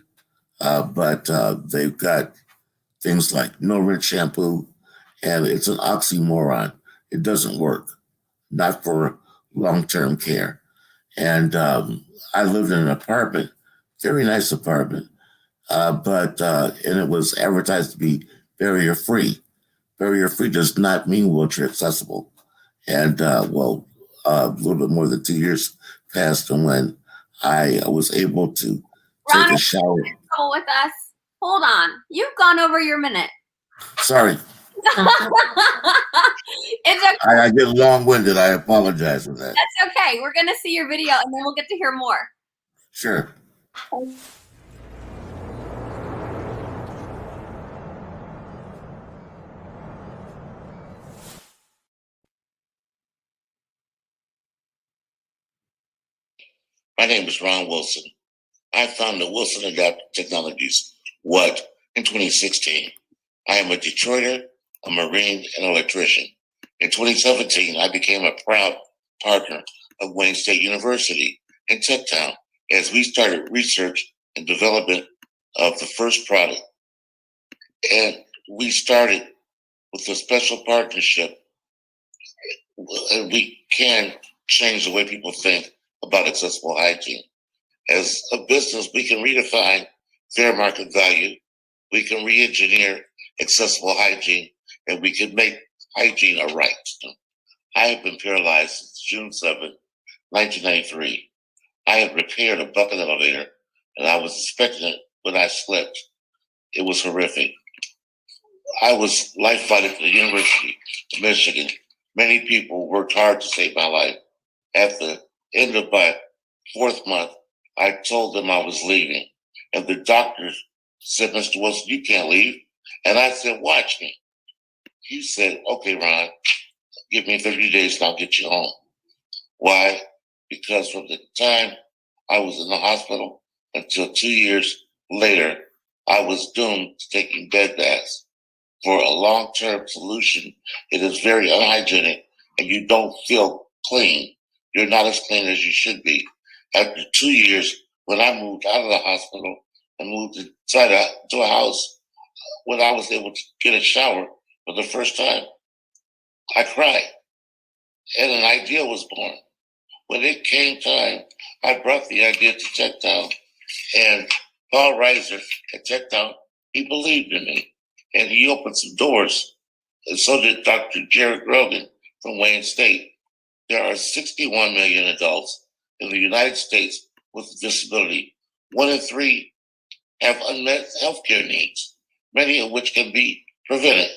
But they've got things like no rinse shampoo, and it's an oxymoron. It doesn't work, not for long-term care. And I lived in an apartment, very nice apartment, and it was advertised to be barrier-free. Barrier-free does not mean wheelchair accessible. And a little bit more than 2 years passed, and when I was able to take a shower. With us. Hold on. You've gone over your minute. Sorry. It's okay. I get long-winded. I apologize for that. That's okay. We're going to see your video, and then we'll get to hear more. Sure. My name is Ron Wilson. I founded Wilson Adaptive Technologies, in 2016. I am a Detroiter, a Marine, and an electrician. In 2017, I became a proud partner of Wayne State University in Techtown as we started research and development of the first product. And we started with a special partnership, and we can change the way people think about accessible hygiene. As a business, we can redefine fair market value, we can re-engineer accessible hygiene, and we can make hygiene a right. I have been paralyzed since June 7, 1993. I had repaired a bucket elevator, and I was inspecting it when I slipped. It was horrific. I was life fighting for the University of Michigan. Many people worked hard to save my life. At the end of my 4th month, I told them I was leaving. And the doctors said, Mr. Wilson, you can't leave. And I said, watch me. He said, okay, Ron, give me 30 days and I'll get you home. Why? Because from the time I was in the hospital until 2 years later, I was doomed to taking bed baths. For a long-term solution, it is very unhygienic and you don't feel clean. You're not as clean as you should be. After 2 years, when I moved out of the hospital and moved to a house when I was able to get a shower for the first time. I cried, and an idea was born. When it came time, I brought the idea to TechTown, and Paul Reiser at TechTown, he believed in me, and he opened some doors, and so did Dr. Jared Grogan from Wayne State. There are 61 million adults in the United States with a disability. 1 in 3 have unmet healthcare needs, many of which can be prevented.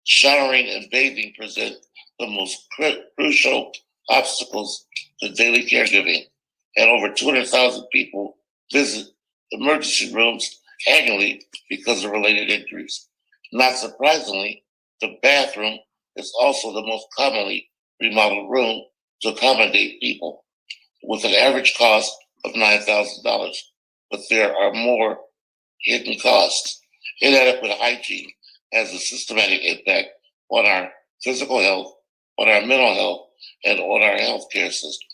Showering and bathing present the most crucial obstacles to daily caregiving, and over 200,000 people visit emergency rooms annually because of related injuries. Not surprisingly, the bathroom is also the most commonly remodeled room to accommodate people, with an average cost of $9,000. But there are more hidden costs. Inadequate hygiene has a systematic impact on our physical health, on our mental health, and on our healthcare system.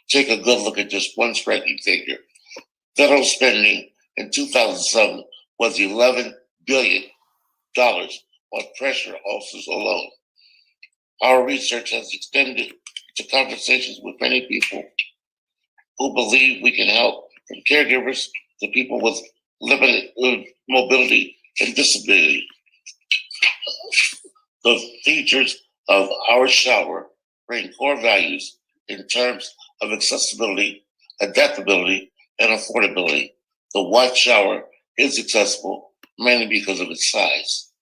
Take a good look at just one striking figure. Federal spending in 2007 was $11 billion on pressure ulcers alone. Our research has extended to conversations with many people who believe we can help, from caregivers to people with limited mobility and disability. The features of our shower bring core values in terms of accessibility, adaptability, and affordability. The Watch shower is accessible mainly because of its size,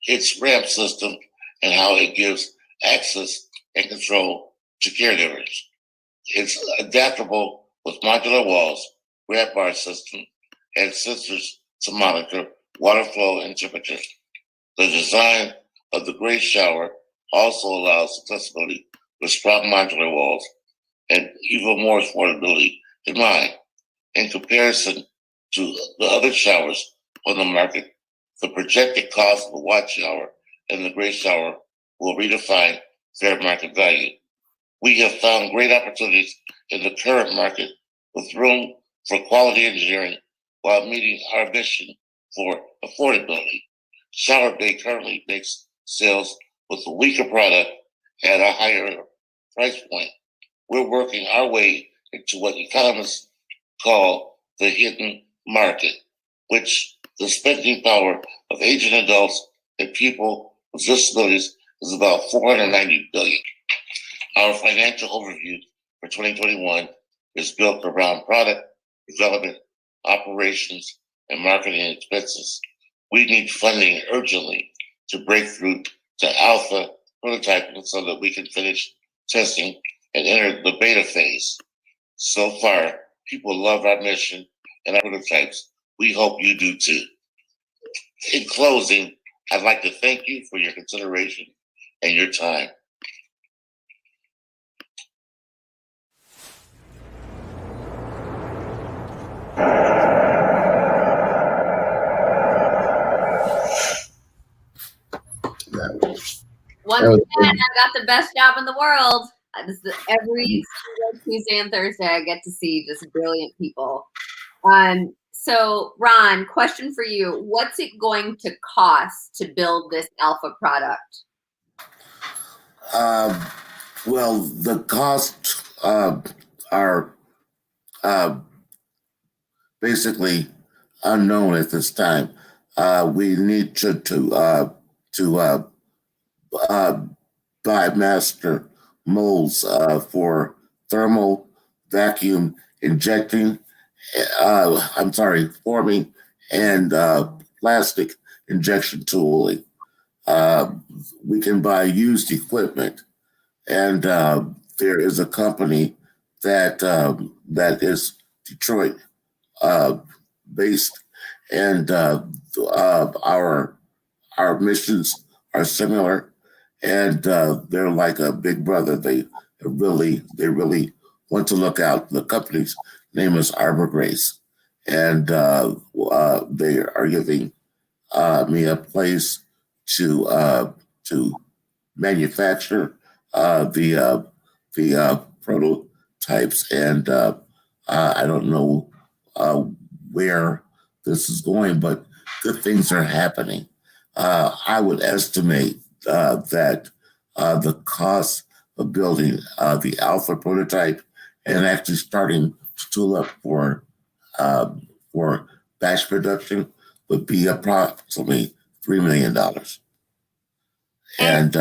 its ramp system, and how it gives access and control to caregivers. It's adaptable with modular walls, grab bar system, and sensors to monitor water flow and temperature. The design of the gray shower also allows accessibility with strong modular walls and even more affordability in mind. In comparison to the other showers on the market, the projected cost of the Watch shower and the gray shower will redefine fair market value. We have found great opportunities in the current market with room for quality engineering while meeting our mission for affordability. Shower Bay currently makes sales with a weaker product at a higher price point. We're working our way into what economists call the hidden market, which the spending power of aging adults and people with disabilities is about $490 billion. Our financial overview for 2021 is built around product development, operations, and marketing expenses. We need funding urgently to break through to alpha prototyping so that we can finish testing and enter the beta phase. So far, people love our mission and our prototypes. We hope you do too. In closing, I'd like to thank you for your consideration and your time. Once again, I got the best job in the world. Every single Tuesday and Thursday, I get to see just brilliant people. So, Ron, question for you. What's it going to cost to build this alpha product? Well, the costs are basically unknown at this time. We need to buy master molds for thermal vacuum injecting, forming, and plastic injection tooling. We can buy used equipment, and there is a company that is Detroit based, and our missions are similar, and they're like a big brother. They really want to look out. The company's name is Arbor Grace, and they are giving me a place to manufacture the prototypes, and I don't know where this is going, but good things are happening. I would estimate that the cost of building the alpha prototype and actually starting to tool up for batch production would be approximately $3 million. And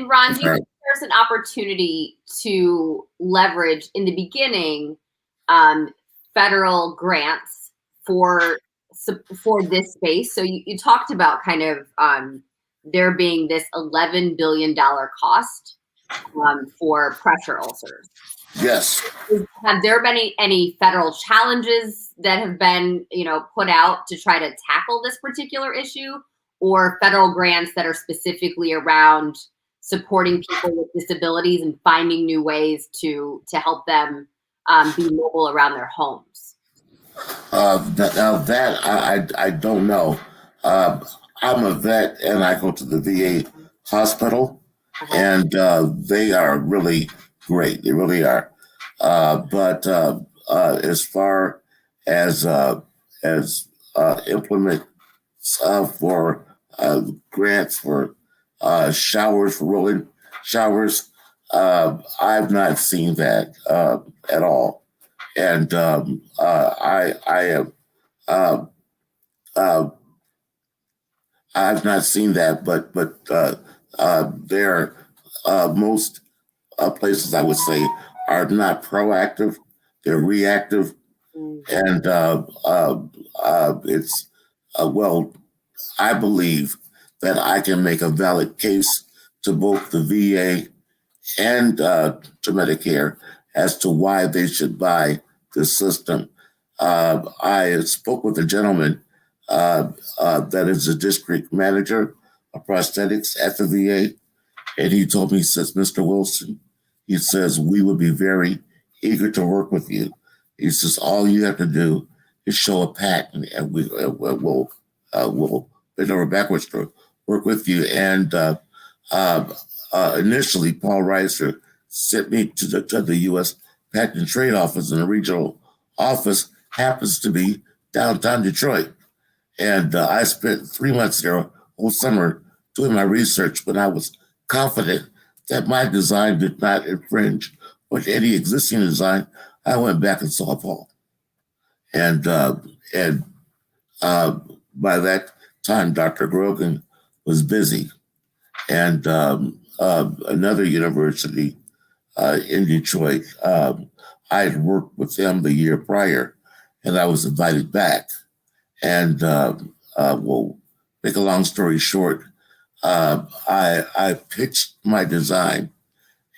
Ron, do you think there's an opportunity to leverage in the beginning federal grants for this space? So you talked about kind of there being this $11 billion cost for pressure ulcers. Yes. Have there been any federal challenges that have been, put out to try to tackle this particular issue, or federal grants that are specifically around supporting people with disabilities and finding new ways to help them be mobile around their homes? Now that I don't know. I'm a vet and I go to the VA hospital, and they are really great. They really are. But as far as implement for grants for showers, for rolling showers, I've not seen that at all. And I've not seen that, but there most places I would say are not proactive; they're reactive, and it's well, I believe that I can make a valid case to both the VA and to Medicare as to why they should buy this system. I spoke with a gentleman that is a district manager of prosthetics at the VA, and he told me, he says, Mr. Wilson, he says, we would be very eager to work with you. He says, all you have to do is show a patent, and we'll bend over backwards to work with you. And initially, Paul Reiser sent me to the U.S. Patent and Trade Office, and the regional office happens to be downtown Detroit. And I spent 3 months there all summer doing my research, when I was confident that my design did not infringe on any existing design. I went back and saw Paul. And by that time, Dr. Grogan was busy. And another university in Detroit, I had worked with them the year prior, and I was invited back. And we'll make a long story short, I pitched my design,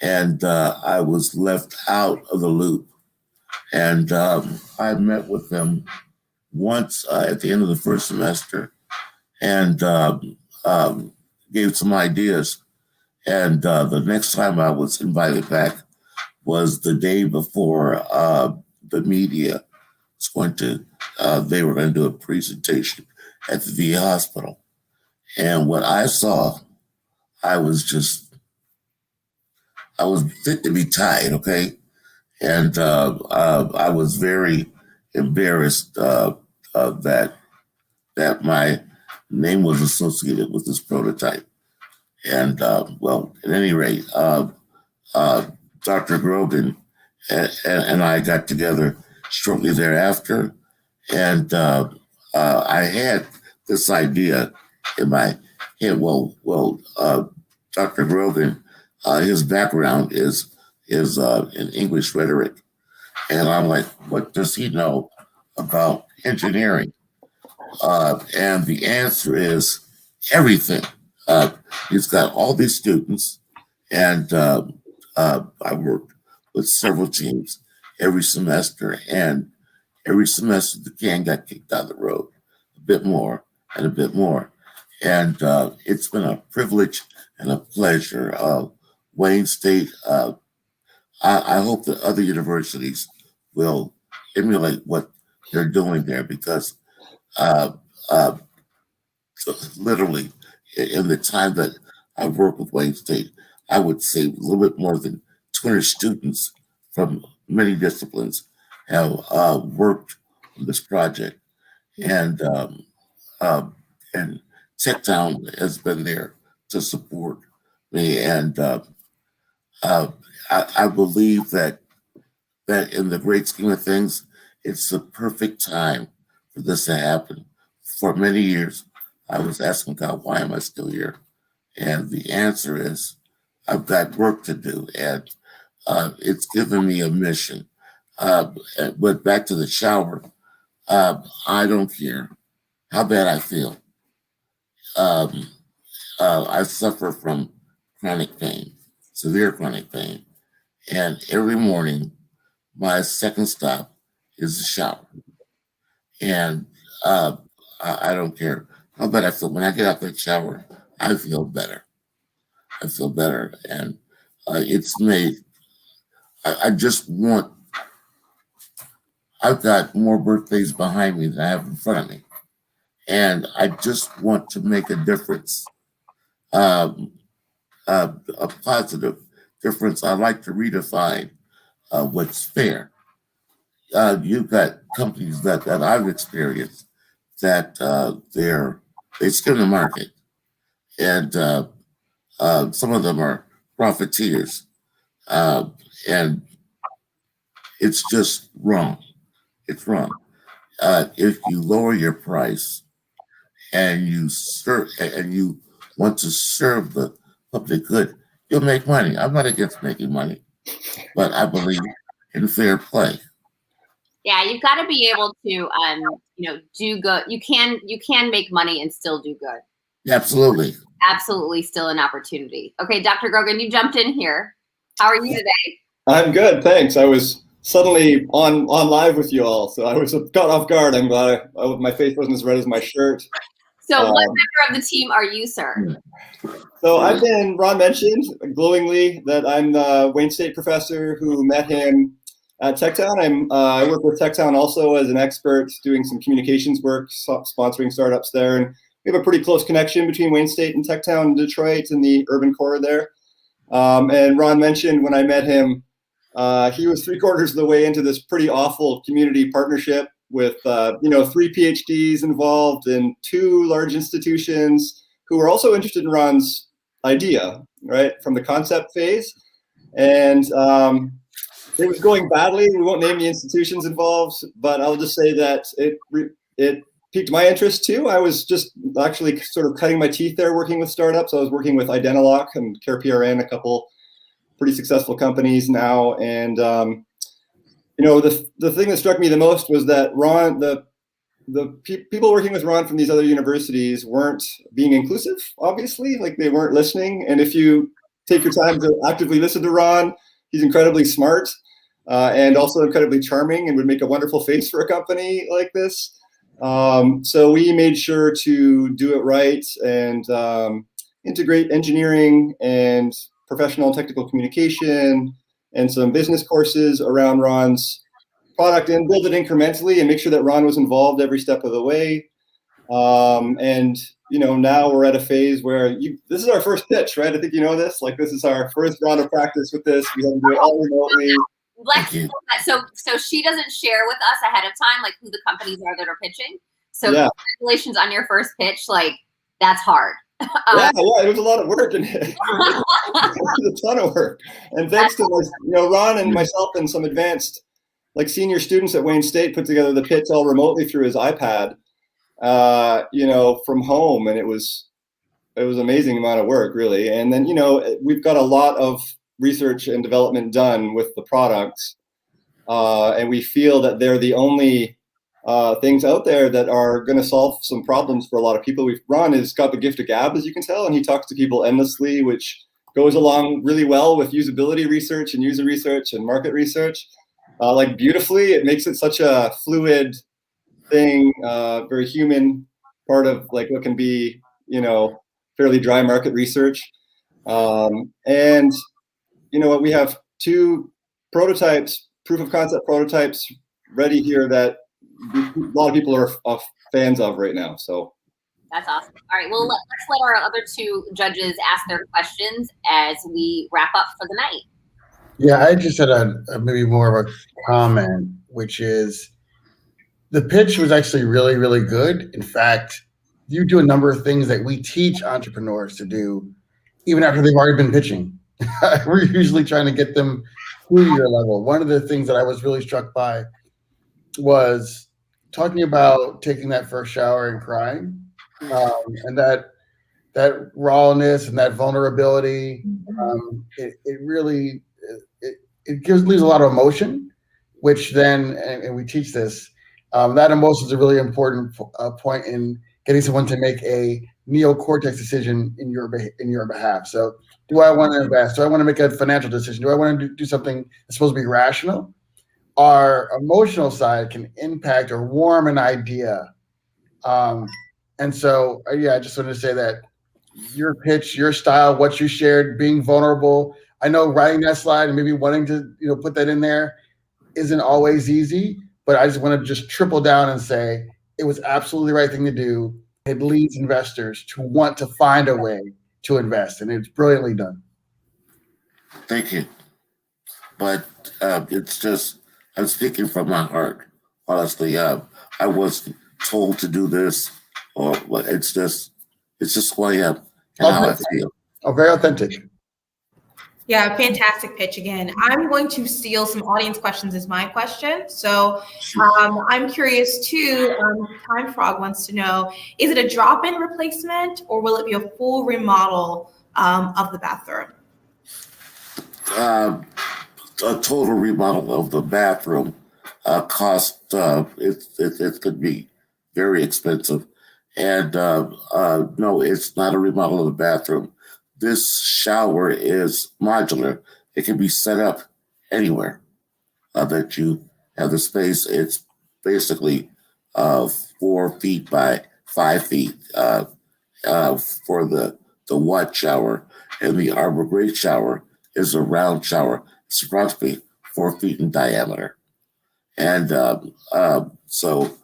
and I was left out of the loop. And I met with them once at the end of the first semester, and gave some ideas. And the next time I was invited back was the day before the media was going to, they were going to do a presentation at the VA hospital. And what I saw, I was fit to be tied, okay? And I was very embarrassed that my name was associated with this prototype. And well, at any rate, Dr. Grogan and I got together shortly thereafter, and I had this idea in my head. Dr. Grogan, his background is in English rhetoric, and I'm like, what does he know about engineering? And the answer is everything. He's got all these students, and I worked with several teams every semester, and every semester the can got kicked down the road a bit more and a bit more. And it's been a privilege and a pleasure. Wayne State, I hope that other universities will emulate what they're doing there, because literally in the time that I've worked with Wayne State, I would say a little bit more than 200 students from many disciplines have worked on this project, and and TechTown has been there to support me, and I believe that in the great scheme of things, it's the perfect time for this to happen. For many years, I was asking God, why am I still here? And the answer is, I've got work to do, and it's given me a mission. But back to the shower, I don't care how bad I feel. Um, I suffer from chronic pain, severe chronic pain, and every morning my second stop is the shower. And I don't care how bad I feel. When I get out of the shower, I feel better. I feel better. And it's made, I just want, I've got more birthdays behind me than I have in front of me. And I just want to make a difference, a positive difference. I like to redefine what's fair. You've got companies that I've experienced that they skim the market, and some of them are profiteers, and it's just wrong. It's wrong. If you lower your price and you want to serve the public good, you'll make money. I'm not against making money, but I believe in fair play. Yeah, you've got to be able to, do good. You can make money and still do good. Absolutely. Absolutely, still an opportunity. Okay, Dr. Grogan, you jumped in here. How are you today? I'm good, thanks. I was suddenly on live with you all, so I was caught off guard. I'm glad my face wasn't as red as my shirt. So what member of the team are you, sir? So Ron mentioned glowingly that I'm the Wayne State professor who met him at TechTown. I work with TechTown also as an expert doing some communications work, sponsoring startups there. And we have a pretty close connection between Wayne State and TechTown in Detroit and the urban core there. And Ron mentioned when I met him, he was 3/4 of the way into this pretty awful community partnership with 3 PhDs involved and 2 large institutions who were also interested in Ron's idea, right, from the concept phase. And it was going badly. We won't name the institutions involved, but I'll just say that it piqued my interest too. I was just actually sort of cutting my teeth there working with startups. I was working with Identilock and CarePRN, a couple pretty successful companies now. And the thing that struck me the most was that Ron, the people working with Ron from these other universities weren't being inclusive, obviously, like they weren't listening. And if you take your time to actively listen to Ron, he's incredibly smart and also incredibly charming and would make a wonderful face for a company like this. So we made sure to do it right and integrate engineering and professional and technical communication and some business courses around Ron's product and build it incrementally and make sure that Ron was involved every step of the way. Now we're at a phase where this is our first pitch, right? I think you know this. Like this is our first round of practice with this. We have to do it all remotely. So she doesn't share with us ahead of time like who the companies are that are pitching. So congratulations on your first pitch. Like that's hard. Yeah, it was a lot of work and it was a ton of work. And thanks to Ron and myself and some advanced senior students at Wayne State put together the pitch all remotely through his iPad, from home, and it was an amazing amount of work, really. And then we've got a lot of research and development done with the products, and we feel that they're the only things out there that are going to solve some problems for a lot of people. Ron has got the gift of gab, as you can tell, and he talks to people endlessly, which goes along really well with usability research and user research and market research. Beautifully, it makes it such a fluid thing, very human part of what can be, fairly dry market research. And we have 2 prototypes, proof of concept prototypes ready here that a lot of people are fans of right now. So that's awesome. All right, well, let's let our other 2 judges ask their questions as we wrap up for the night. Yeah, I just had maybe more of a comment, which is The pitch was actually really, really good. In fact, you do a number of things that we teach entrepreneurs to do, even after they've already been pitching. We're usually trying to get them to your level. One of the things that I was really struck by was talking about taking that first shower and crying, and that rawness and that vulnerability. It really leaves a lot of emotion, which then, and we teach this. That emotion is a really important point in getting someone to make a neocortex decision in your behalf. So, do I want to invest? Do I want to make a financial decision? Do I want to do something that's supposed to be rational? Our emotional side can impact or warm an idea. And so, yeah, I just wanted to say that your pitch, your style, what you shared, being vulnerable. I know writing that slide and maybe wanting to, put that in there isn't always easy, but I just want to just triple down and say it was absolutely the right thing to do. It leads investors to want to find a way to invest, and it's brilliantly done. Thank you. But it's just, I'm speaking from my heart. Honestly, I was told to do this, or it's just who I am and how I feel. Oh, very authentic. Yeah, fantastic pitch again. I'm going to steal some audience questions as my question. So I'm curious too, Time Frog wants to know, is it a drop-in replacement or will it be a full remodel of the bathroom? A total remodel of the bathroom cost, it could be very expensive. And no, it's not a remodel of the bathroom. This shower is modular. It can be set up anywhere that you have the space. It's basically 4 feet by 5 feet for the wet shower. And the Arbor Great shower is a round shower. It's approximately 4 feet in diameter. And so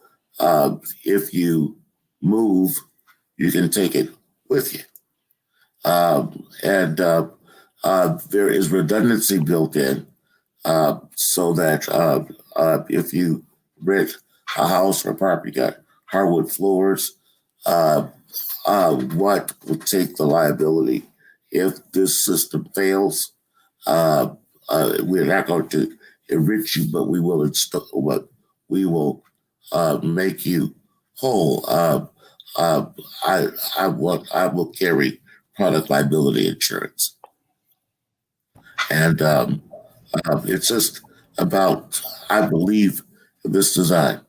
if you move, you can take it with you. And there is redundancy built in so that if you rent a house or a property, got hardwood floors, what would take the liability if this system fails? We're not going to enrich you, but we will make you whole. I will carry product liability insurance, and it's just about, I believe, this design.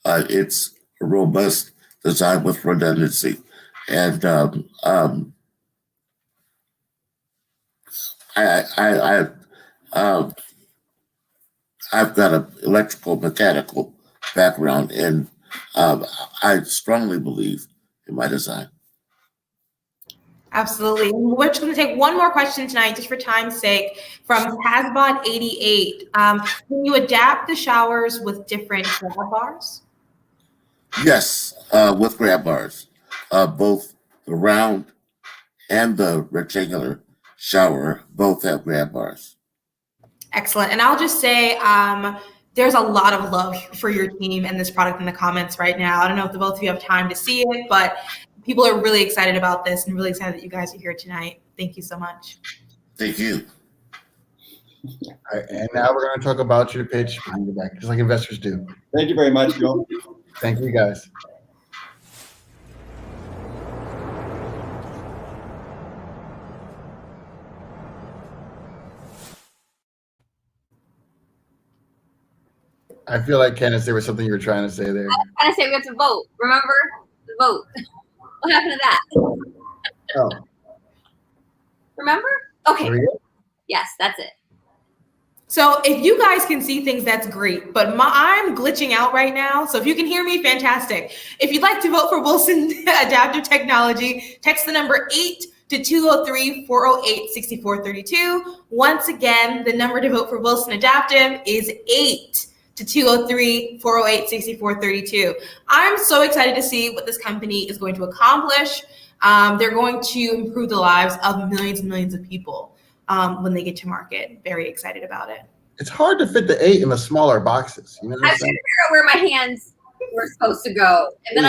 It's a robust design with redundancy, and I've got an electrical mechanical background, and I strongly believe in my design. Absolutely. We're just going to take one more question tonight, just for time's sake, from Hasbot88. Can you adapt the showers with different grab bars? Yes, with grab bars. Both the round and the rectangular shower both have grab bars. Excellent. And I'll just say, there's a lot of love for your team and this product in the comments right now. I don't know if the both of you have time to see it, but people are really excited about this and really excited that you guys are here tonight. Thank you so much. Thank you. All right, and now we're going to talk about your pitch behind the back, just like investors do. Thank you very much, Joe. Thank you, guys. I feel like, Kenneth, there was something you were trying to say there. I was trying to say we have to vote. Remember? The vote. What happened to that? Oh. Remember? Okay. There we go. Yes, that's it. So if you guys can see things, that's great. But I'm glitching out right now. So if you can hear me, fantastic. If you'd like to vote for Wilson Adaptive Technology, text the number 8 to 203-408-6432. Once again, the number to vote for Wilson Adaptive is 8 to 203-408-6432. I'm so excited to see what this company is going to accomplish. They're going to improve the lives of millions and millions of people when they get to market. Very excited about it. It's hard to fit the 8 in the smaller boxes. You know what I I'm was trying saying? to figure out where my hands we're supposed to go. And then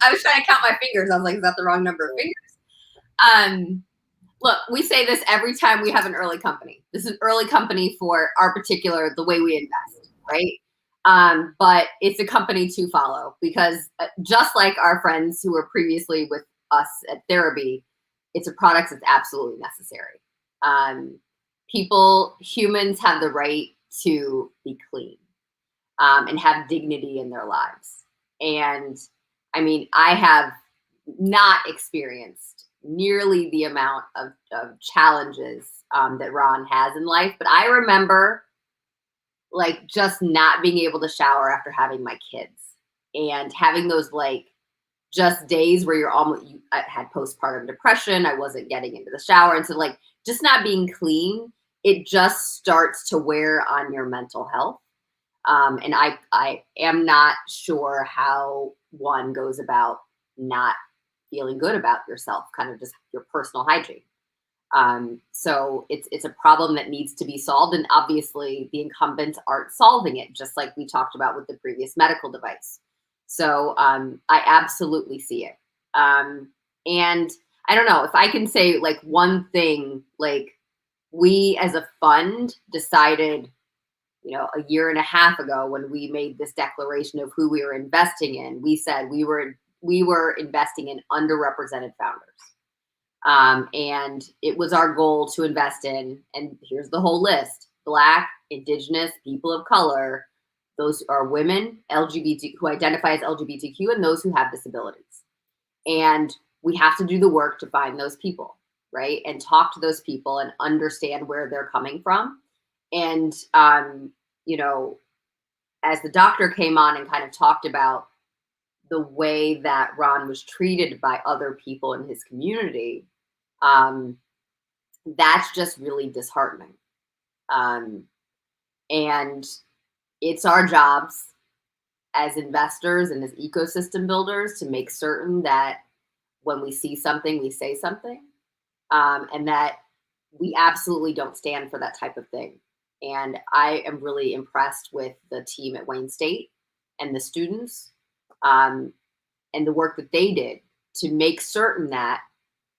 I was trying to count my fingers. I was like, is that the wrong number of fingers? Look, we say this every time we have an early company. This is an early company for our particular, the way we invest, right? But it's a company to follow because just like our friends who were previously with us at TheraB, it's a product that's absolutely necessary. Humans have the right to be clean and have dignity in their lives. And I mean, I have not experienced nearly the amount of challenges that Ron has in life, but I remember like just not being able to shower after having my kids and having those like just days where I had postpartum depression. I wasn't getting into the shower. And so like just not being clean, it just starts to wear on your mental health. And I am not sure how one goes about not feeling good about yourself, kind of just your personal hygiene. So it's a problem that needs to be solved. And obviously the incumbents aren't solving it, just like we talked about with the previous medical device. So I absolutely see it. And I don't know if I can say like one thing, like we as a fund decided, a year and a half ago when we made this declaration of who we were investing in, we said we were investing in underrepresented founders. And it was our goal to invest in, and here's the whole list: Black, Indigenous, people of color, those are women, LGBT, who identify as LGBTQ, and those who have disabilities. And we have to do the work to find those people, right? And talk to those people and understand where they're coming from. And, as the doctor came on and kind of talked about the way that Ron was treated by other people in his community, that's just really disheartening. And it's our jobs as investors and as ecosystem builders to make certain that when we see something, we say something, and that we absolutely don't stand for that type of thing. And I am really impressed with the team at Wayne State and the students and the work that they did to make certain that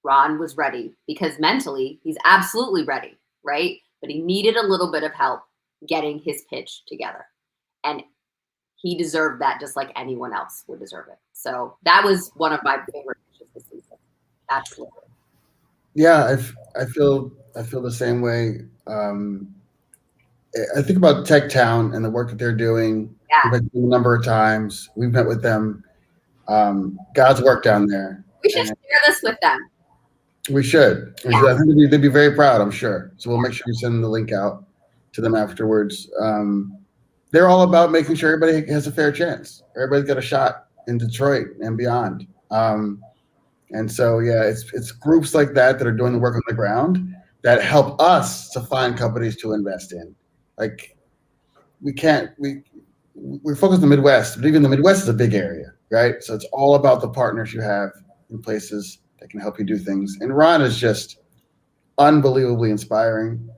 Ron was ready, because mentally he's absolutely ready, right? But he needed a little bit of help getting his pitch together. And he deserved that just like anyone else would deserve it. So that was one of my favorite pitches this season. Absolutely. Yeah, I feel the same way. I think about Tech Town and the work that they're doing. Yeah. We've met them a number of times. We've met with them. God's work down there. We should share this with them. We should. Yeah. I think they'd be very proud, I'm sure. So we'll make sure we send the link out to them afterwards. They're all about making sure everybody has a fair chance. Everybody's got a shot in Detroit and beyond. And so, yeah, it's groups like that are doing the work on the ground that help us to find companies to invest in. Like we're focused on the Midwest, but even the Midwest is a big area, right? So it's all about the partners you have in places that can help you do things. And Ron is just unbelievably inspiring.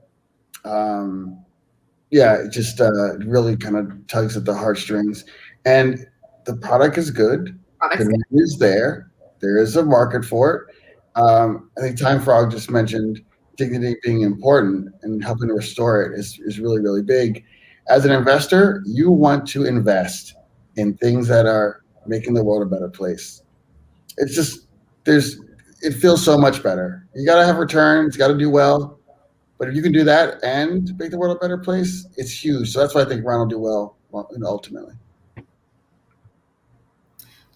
It just really kind of tugs at the heartstrings. And the product is good. The need is there. There is a market for it. I think Time Frog just mentioned dignity being important, and helping to restore it is really, really big. As an investor, you want to invest in things that are making the world a better place. It's just, it feels so much better. You got to have returns, got to do well. But if you can do that and make the world a better place, it's huge. So that's why I think Ron will do well ultimately.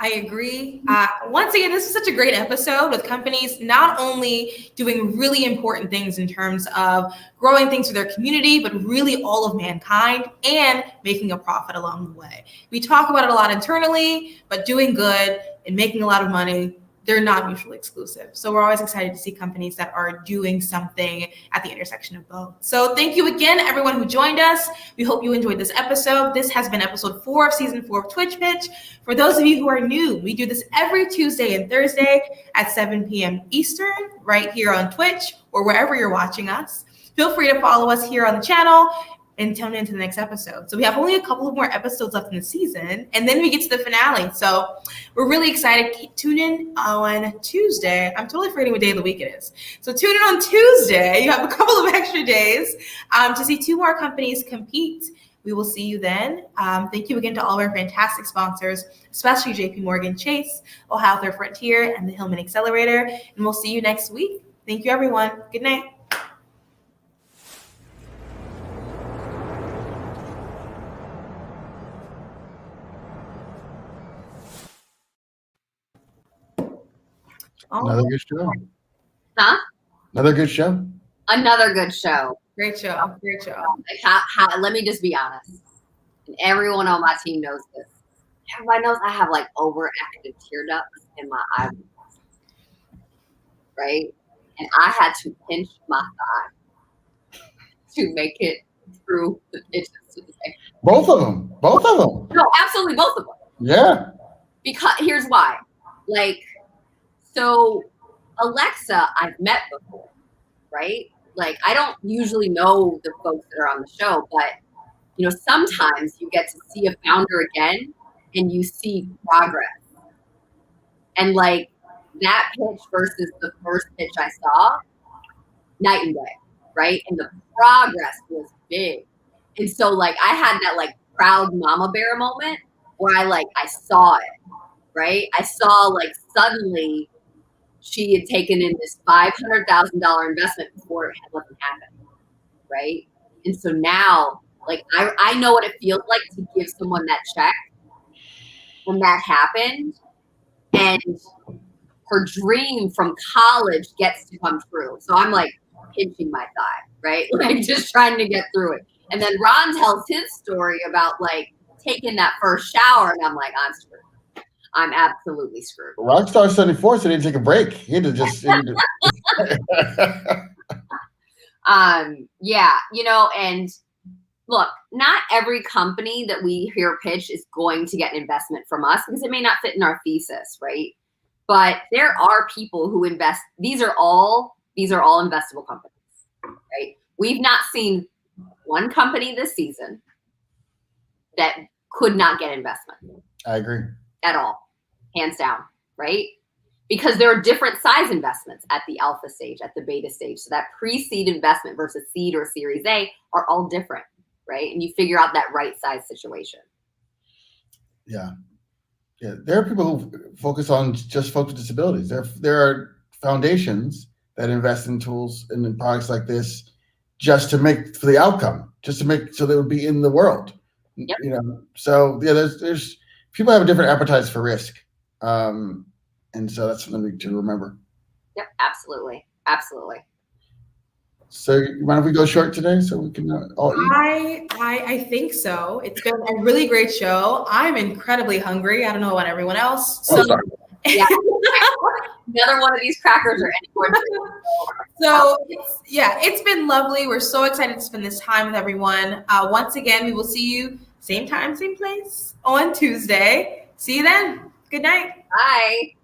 I agree. Once again, this is such a great episode with companies not only doing really important things in terms of growing things for their community, but really all of mankind, and making a profit along the way. We talk about it a lot internally, but doing good and making a lot of money, they're not mutually exclusive. So we're always excited to see companies that are doing something at the intersection of both. So thank you again, everyone who joined us. We hope you enjoyed this episode. This has been episode 4 of season 4 of Twitch Pitch. For those of you who are new, we do this every Tuesday and Thursday at 7 p.m. Eastern, right here on Twitch or wherever you're watching us. Feel free to follow us here on the channel and tune into the next episode. So we have only a couple of more episodes left in the season, and then we get to the finale. So we're really excited. Tune in on Tuesday. I'm totally forgetting what day of the week it is. So tune in on Tuesday. You have a couple of extra days to see 2 more companies compete. We will see you then. Thank you again to all of our fantastic sponsors, especially JP Morgan Chase, Ohio Third Frontier, and the Hillman Accelerator. And we'll see you next week. Thank you, everyone. Good night. Another good show. Huh? Another good show. Another good show. Great show. Great show. Like let me just be honest. And everyone on my team knows this. Everybody knows I have like overactive tear ducts in my eyes. Right? And I had to pinch my thigh to make it through the pitches today. Both of them. No, absolutely both of them. Yeah. Because here's why. Like, so Alexa, I've met before, right? Like, I don't usually know the folks that are on the show, but you know, sometimes you get to see a founder again and you see progress. And like that pitch versus the first pitch I saw, night and day, right? And the progress was big. And so like I had that like proud mama bear moment where I saw it, right? I saw like suddenly she had taken in this $500,000 investment before it had nothing happened, right? And so now, like, I know what it feels like to give someone that check when that happened, and her dream from college gets to come true. So I'm like pinching my thigh, right? Like just trying to get through it. And then Ron tells his story about like taking that first shower, and I'm like, I'm screwed. I'm absolutely screwed. Rockstar 74 said he didn't take a break. He had to just. Yeah, you know, and look, not every company that we hear pitch is going to get an investment from us because it may not fit in our thesis, right? But there are people who invest. These are all investable companies, right? We've not seen one company this season that could not get investment. I agree. At all, hands down, right? Because there are different size investments at the alpha stage, at the beta stage. So that pre-seed investment versus seed or series A are all different, right? And you figure out that right size situation. Yeah. There are people who focus on just folks with disabilities. There are foundations that invest in tools and in products like this just to make for the outcome, just to make so they would be in the world. Yep. You know, so yeah, there's people have different appetites for risk. And so that's something to remember. Yep, absolutely. Absolutely. So you mind if we go short today so we can all eat? I think so. It's been a really great show. I'm incredibly hungry. I don't know about everyone else. So yeah. Another one of these crackers or any more. So it's been lovely. We're so excited to spend this time with everyone. Once again, we will see you same time, same place on Tuesday. See you then. Good night. Bye.